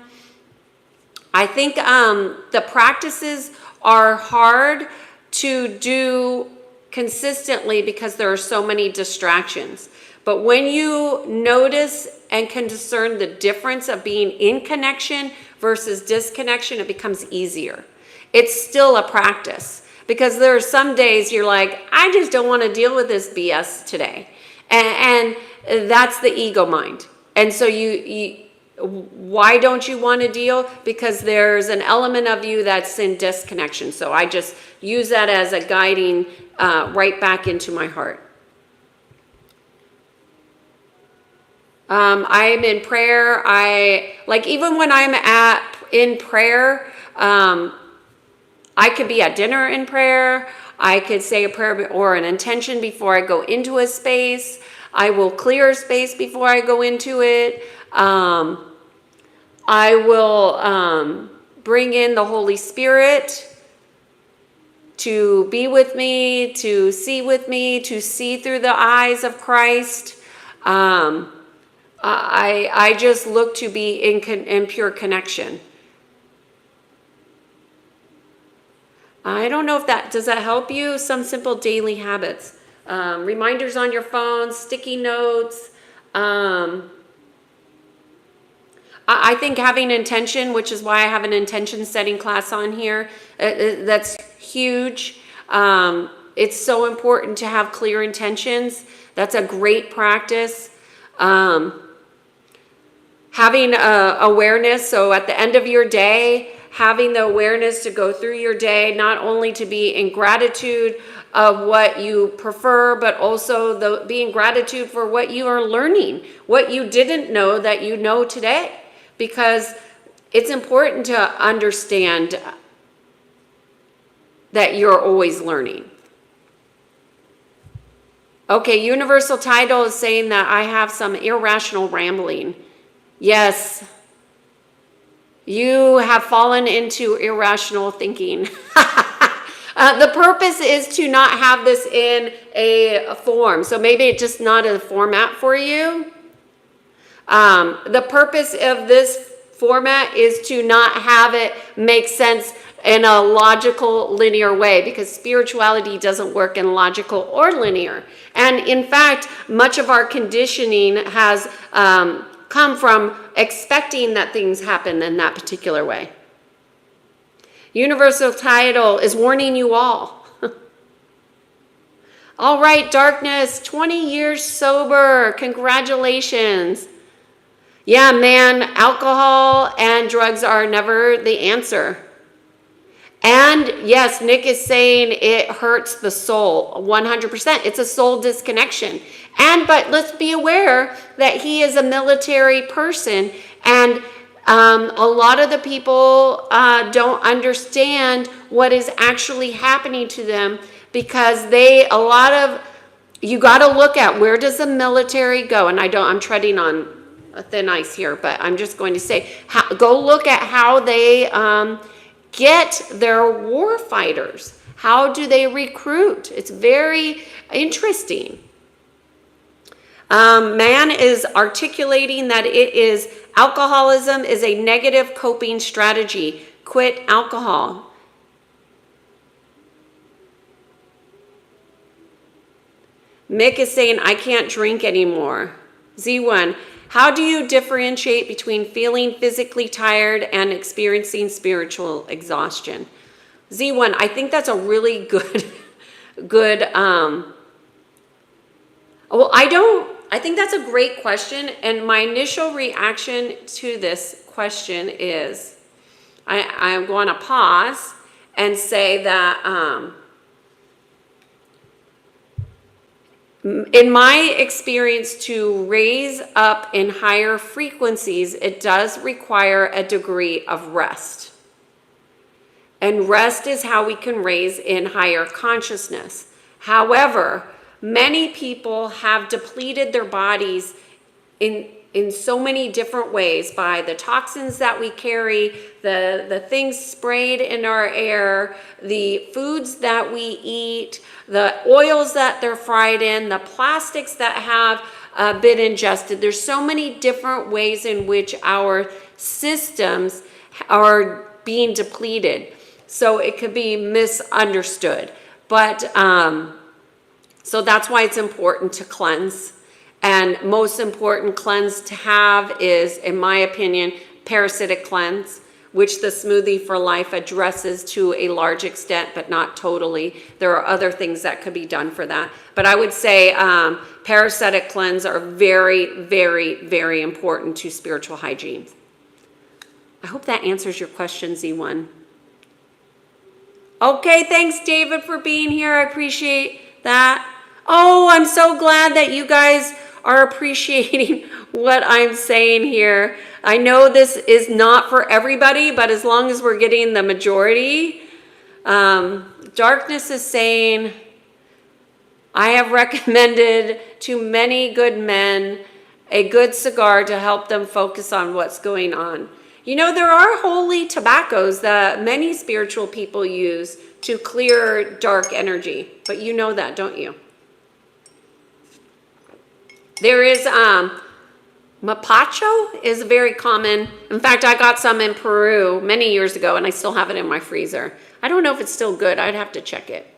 I think the practices are hard to do consistently because there are so many distractions. But when you notice and can discern the difference of being in connection versus disconnection, it becomes easier. It's still a practice because there are some days you're like, I just don't want to deal with this BS today. And that's the ego mind. And so why don't you want to deal? Because there's an element of you that's in disconnection. So I just use that as a guiding right back into my heart. I'm in prayer. Even when I'm in prayer, I could be at dinner in prayer. I could say a prayer or an intention before I go into a space. I will clear space before I go into it. I will bring in the Holy Spirit to be with me, to see with me, to see through the eyes of Christ. I just look to be in pure connection. I don't know if does that help you? Some simple daily habits. Reminders on your phone, sticky notes. I think having intention, which is why I have an intention setting class on here, that's huge. It's so important to have clear intentions. That's a great practice. Having awareness, so at the end of your day, having the awareness to go through your day, not only to be in gratitude of what you prefer, but also being gratitude for what you are learning, what you didn't know that you know today. Because it's important to understand that you're always learning. Okay, universal title is saying that I have some irrational rambling. Yes, you have fallen into irrational thinking. The purpose is to not have this in a form. So maybe it's just not a format for you. The purpose of this format is to not have it make sense in a logical, linear way, because spirituality doesn't work in logical or linear. And in fact, much of our conditioning has come from expecting that things happen in that particular way. Universal title is warning you all. All right, darkness, 20 years sober. Congratulations. Yeah, man, alcohol and drugs are never the answer. And yes, Nick is saying it hurts the soul, 100%. It's a soul disconnection. But let's be aware that he is a military person, and a lot of the people don't understand what is actually happening to them, because you got to look at, where does the military go? And I'm treading on a thin ice here, but I'm just going to say, go look at how they get their war fighters. How do they recruit? It's very interesting. Man is articulating that alcoholism is a negative coping strategy. Quit alcohol. Mick is saying, I can't drink anymore. Z1, how do you differentiate between feeling physically tired and experiencing spiritual exhaustion? Z1, I think that's a really good I think that's a great question. And my initial reaction to this question is I'm going to pause and say that in my experience, to raise up in higher frequencies, it does require a degree of rest. And rest is how we can raise in higher consciousness. However, many people have depleted their bodies in so many different ways by the toxins that we carry, the things sprayed in our air, the foods that we eat, the oils that they're fried in, the plastics that have been ingested. There's so many different ways in which our systems are being depleted. So it could be misunderstood. But so that's why it's important to cleanse. And most important cleanse to have is, in my opinion, parasitic cleanse, which the Smoothie for Life addresses to a large extent, but not totally. There are other things that could be done for that. But I would say parasitic cleanse are very, very, very important to spiritual hygiene. I hope that answers your question, Z1. Okay, thanks, David, for being here. I appreciate that. Oh, I'm so glad that you guys are appreciating what I'm saying here. I know this is not for everybody, but as long as we're getting the majority. Darkness is saying, I have recommended to many good men a good cigar to help them focus on what's going on. You know, there are holy tobaccos that many spiritual people use to clear dark energy, but you know that, don't you? There is, mapacho is very common. In fact, I got some in Peru many years ago, and I still have it in my freezer. I don't know if it's still good. I'd have to check it.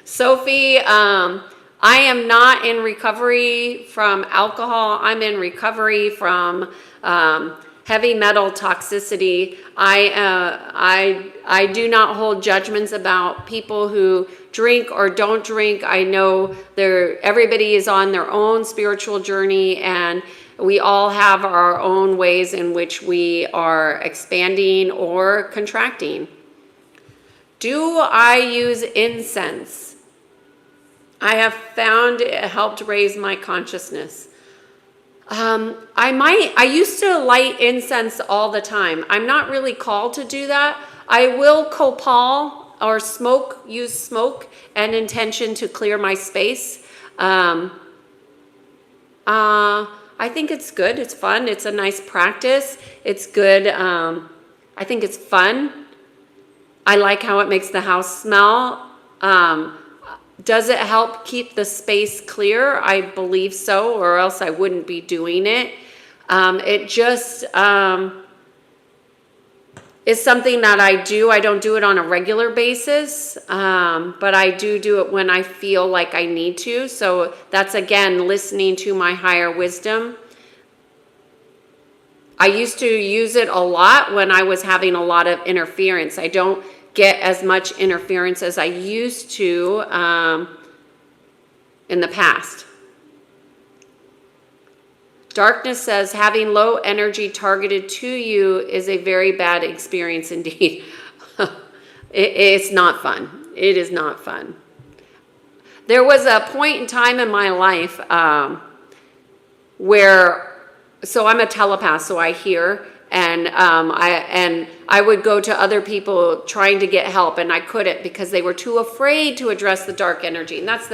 Sophie, I am not in recovery from alcohol. I'm in recovery from heavy metal toxicity. I do not hold judgments about people who drink or don't drink. I know everybody is on their own spiritual journey, and we all have our own ways in which we are expanding or contracting. Do I use incense? I have found it helped raise my consciousness. I used to light incense all the time. I'm not really called to do that. I will copal or use smoke and intention to clear my space. I think it's good. It's fun. It's a nice practice. It's good. I think it's fun. I like how it makes the house smell. Does it help keep the space clear? I believe so, or else I wouldn't be doing it. It just is something that I do. I don't do it on a regular basis, but I do it when I feel like I need to. So that's, again, listening to my higher wisdom. I used to use it a lot when I was having a lot of interference. I don't get as much interference as I used to in the past. Darkness says, having low energy targeted to you is a very bad experience indeed. It's not fun. It is not fun. There was a point in time in my life so I'm a telepath, so I hear. And I would go to other people trying to get help, and I couldn't because they were too afraid to address the dark energy. And that's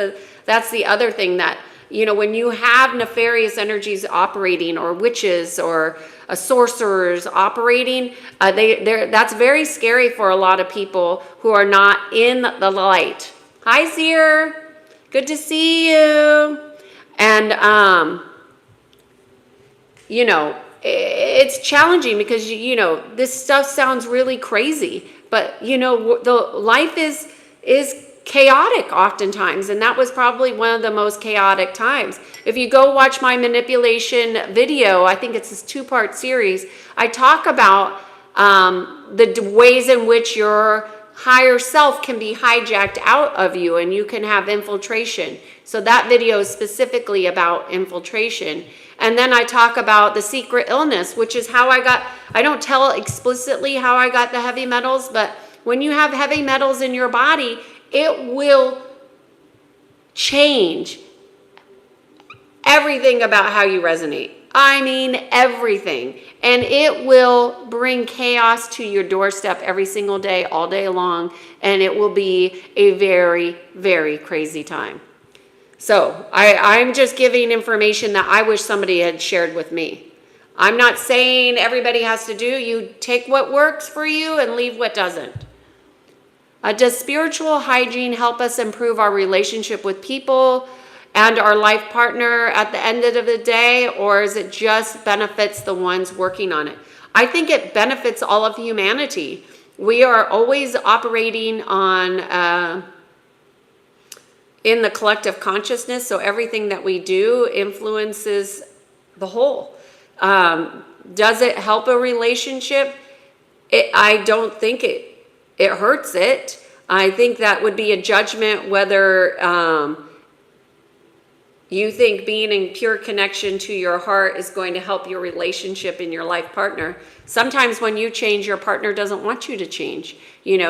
the other thing that, you know, when you have nefarious energies operating, or witches or sorcerers operating, that's very scary for a lot of people who are not in the light. Hi, Zier. Good to see you. And you know, it's challenging because, you know, this stuff sounds really crazy, but, you know, the life chaotic oftentimes, and that was probably one of the most chaotic times. If you go watch my manipulation video, I think it's this 2-part series, I talk about the ways in which your higher self can be hijacked out of you and you can have infiltration. So that video is specifically about infiltration. And then I talk about the secret illness, which is how I don't tell explicitly how I got the heavy metals, but when you have heavy metals in your body, it will change everything about how you resonate. I mean, everything. And it will bring chaos to your doorstep every single day, all day long. And it will be a very, very crazy time. So I'm just giving information that I wish somebody had shared with me. I'm not saying everybody has to do. You take what works for you and leave what doesn't. Does spiritual hygiene help us improve our relationship with people and our life partner at the end of the day, or is it just benefits the ones working on it? I think it benefits all of humanity. We are always operating on in the collective consciousness, so everything that we do influences the whole. Does it help a relationship? I don't think it hurts it. I think that would be a judgment whether you think being in pure connection to your heart is going to help your relationship and your life partner. Sometimes when you change, your partner doesn't want you to change.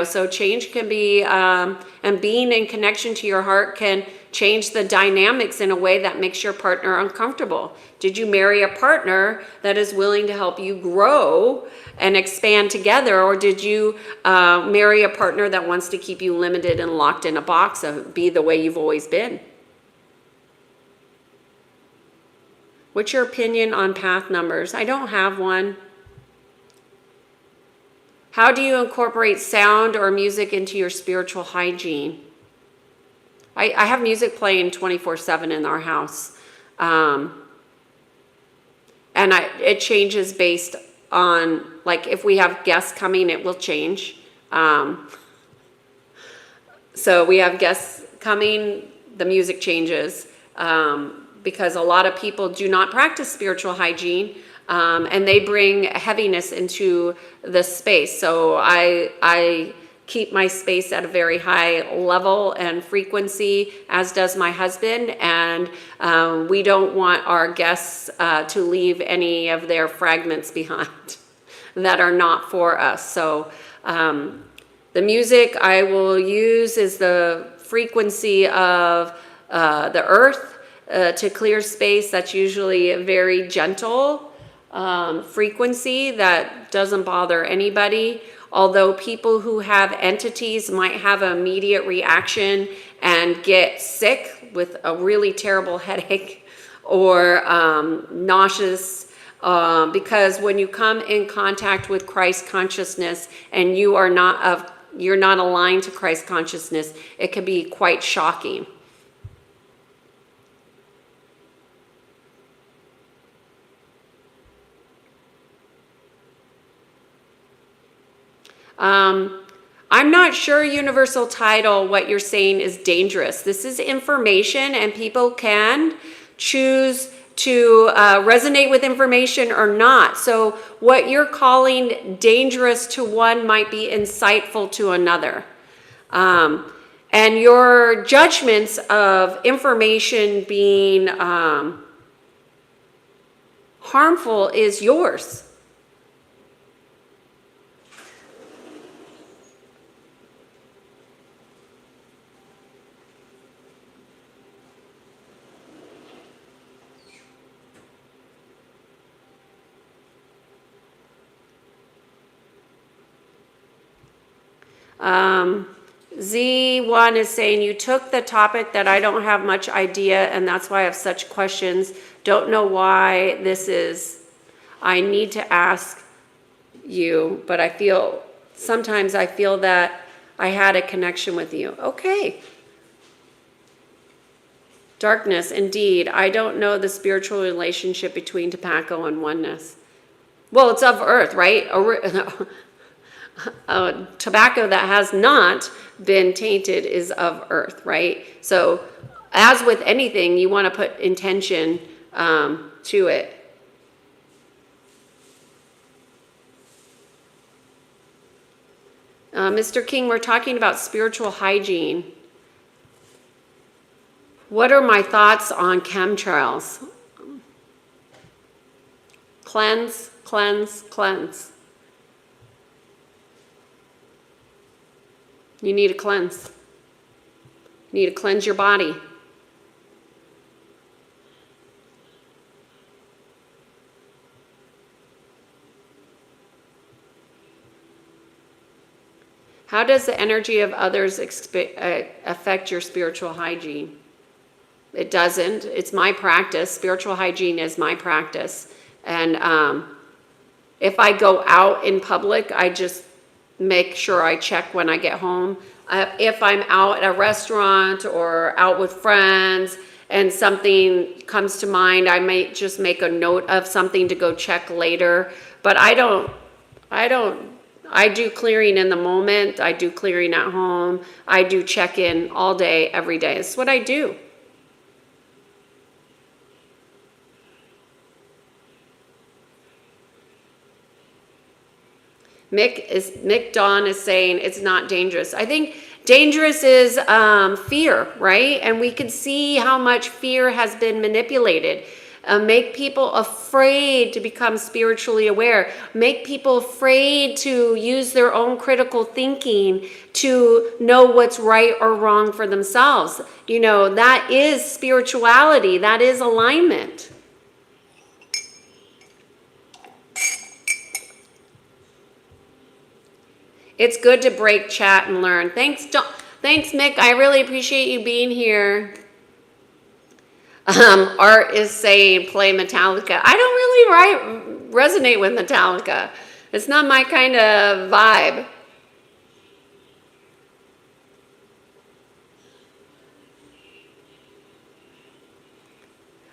So change can be, and being in connection to your heart can change the dynamics in a way that makes your partner uncomfortable. Did you marry a partner that is willing to help you grow and expand together, or did you marry a partner that wants to keep you limited and locked in a box and be the way you've always been? What's your opinion on path numbers? I don't have one. How do you incorporate sound or music into your spiritual hygiene? I have music playing 24/7 in our house. And it changes based on, like, if we have guests coming, it will change. So we have guests coming, the music changes. Because a lot of people do not practice spiritual hygiene, and they bring heaviness into the space. So I keep my space at a very high level and frequency, as does my husband, and we don't want our guests to leave any of their fragments behind that are not for us. So the music I will use is the frequency of the earth, to clear space. That's usually a very gentle frequency that doesn't bother anybody. Although people who have entities might have an immediate reaction and get sick with a really terrible headache or nauseous, because when you come in contact with Christ consciousness and you're not aligned to Christ consciousness, it can be quite shocking. I'm not sure, universal title, what you're saying is dangerous. This is information, and people can choose to resonate with information or not. So what you're calling dangerous to one might be insightful to another. And your judgments of information being harmful is yours. Z1 is saying, you took the topic that I don't have much idea, and that's why I have such questions. Don't know why this is. I need to ask you, but sometimes I feel that I had a connection with you. Okay. Darkness, indeed. I don't know the spiritual relationship between tobacco and oneness. Well, it's of earth, right? tobacco that has not been tainted is of earth, right? So as with anything, you want to put intention to it. Mr. King, we're talking about spiritual hygiene. What are my thoughts on chemtrails? Cleanse, cleanse, cleanse. You need to cleanse. You need to cleanse your body. How does the energy of others affect your spiritual hygiene? It doesn't. It's my practice. Spiritual hygiene is my practice. And if I go out in public, I just make sure I check when I get home. If I'm out at a restaurant or out with friends and something comes to mind, I may just make a note of something to go check later. But I do clearing in the moment. I do clearing at home. I do check-in all day, every day. It's what I do. Mick Dawn is saying it's not dangerous. I think dangerous is fear, right? And we can see how much fear has been manipulated. Make people afraid to become spiritually aware. Make people afraid to use their own critical thinking to know what's right or wrong for themselves. You know, that is spirituality. That is alignment. It's good to break, chat, and learn. Thanks, Mick. I really appreciate you being here. Art is saying play Metallica. I don't really resonate with Metallica. It's not my kind of vibe.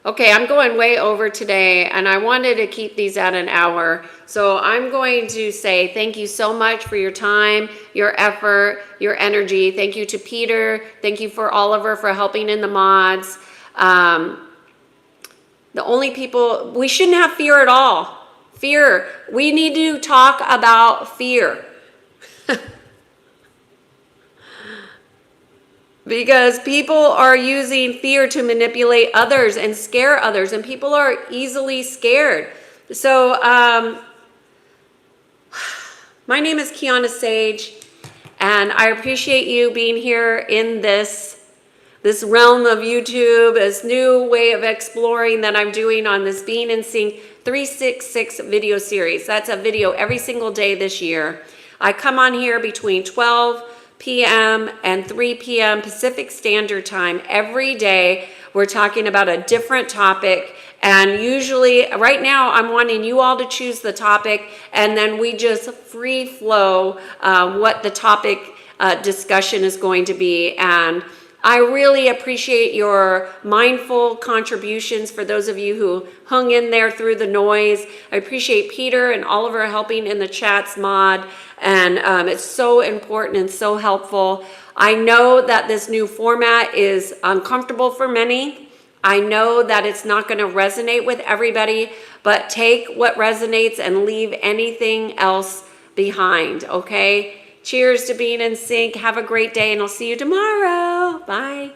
Okay, I'm going way over today, and I wanted to keep these at an hour. So I'm going to say thank you so much for your time, your effort, your energy. Thank you to Peter. Thank you for Oliver for helping in the mods. The only people, we shouldn't have fear at all. Fear. We need to talk about fear. Because people are using fear to manipulate others and scare others, and people are easily scared. So, my name is Kiana Sage, and I appreciate you being here in this realm of YouTube, this new way of exploring that I'm doing on this Being in Sync 366 video series. That's a video every single day this year. I come on here between 12 p.m. and 3 p.m. Pacific Standard Time every day. We're talking about a different topic, and usually right now I'm wanting you all to choose the topic, and then we just free flow what the topic discussion is going to be. And I really appreciate your mindful contributions for those of you who hung in there through the noise. I appreciate Peter and Oliver helping in the chats mod, and it's so important and so helpful. I know that this new format is uncomfortable for many. I know that it's not going to resonate with everybody, but take what resonates and leave anything else behind, okay? Cheers to Being in Sync. Have a great day, and I'll see you tomorrow. Bye.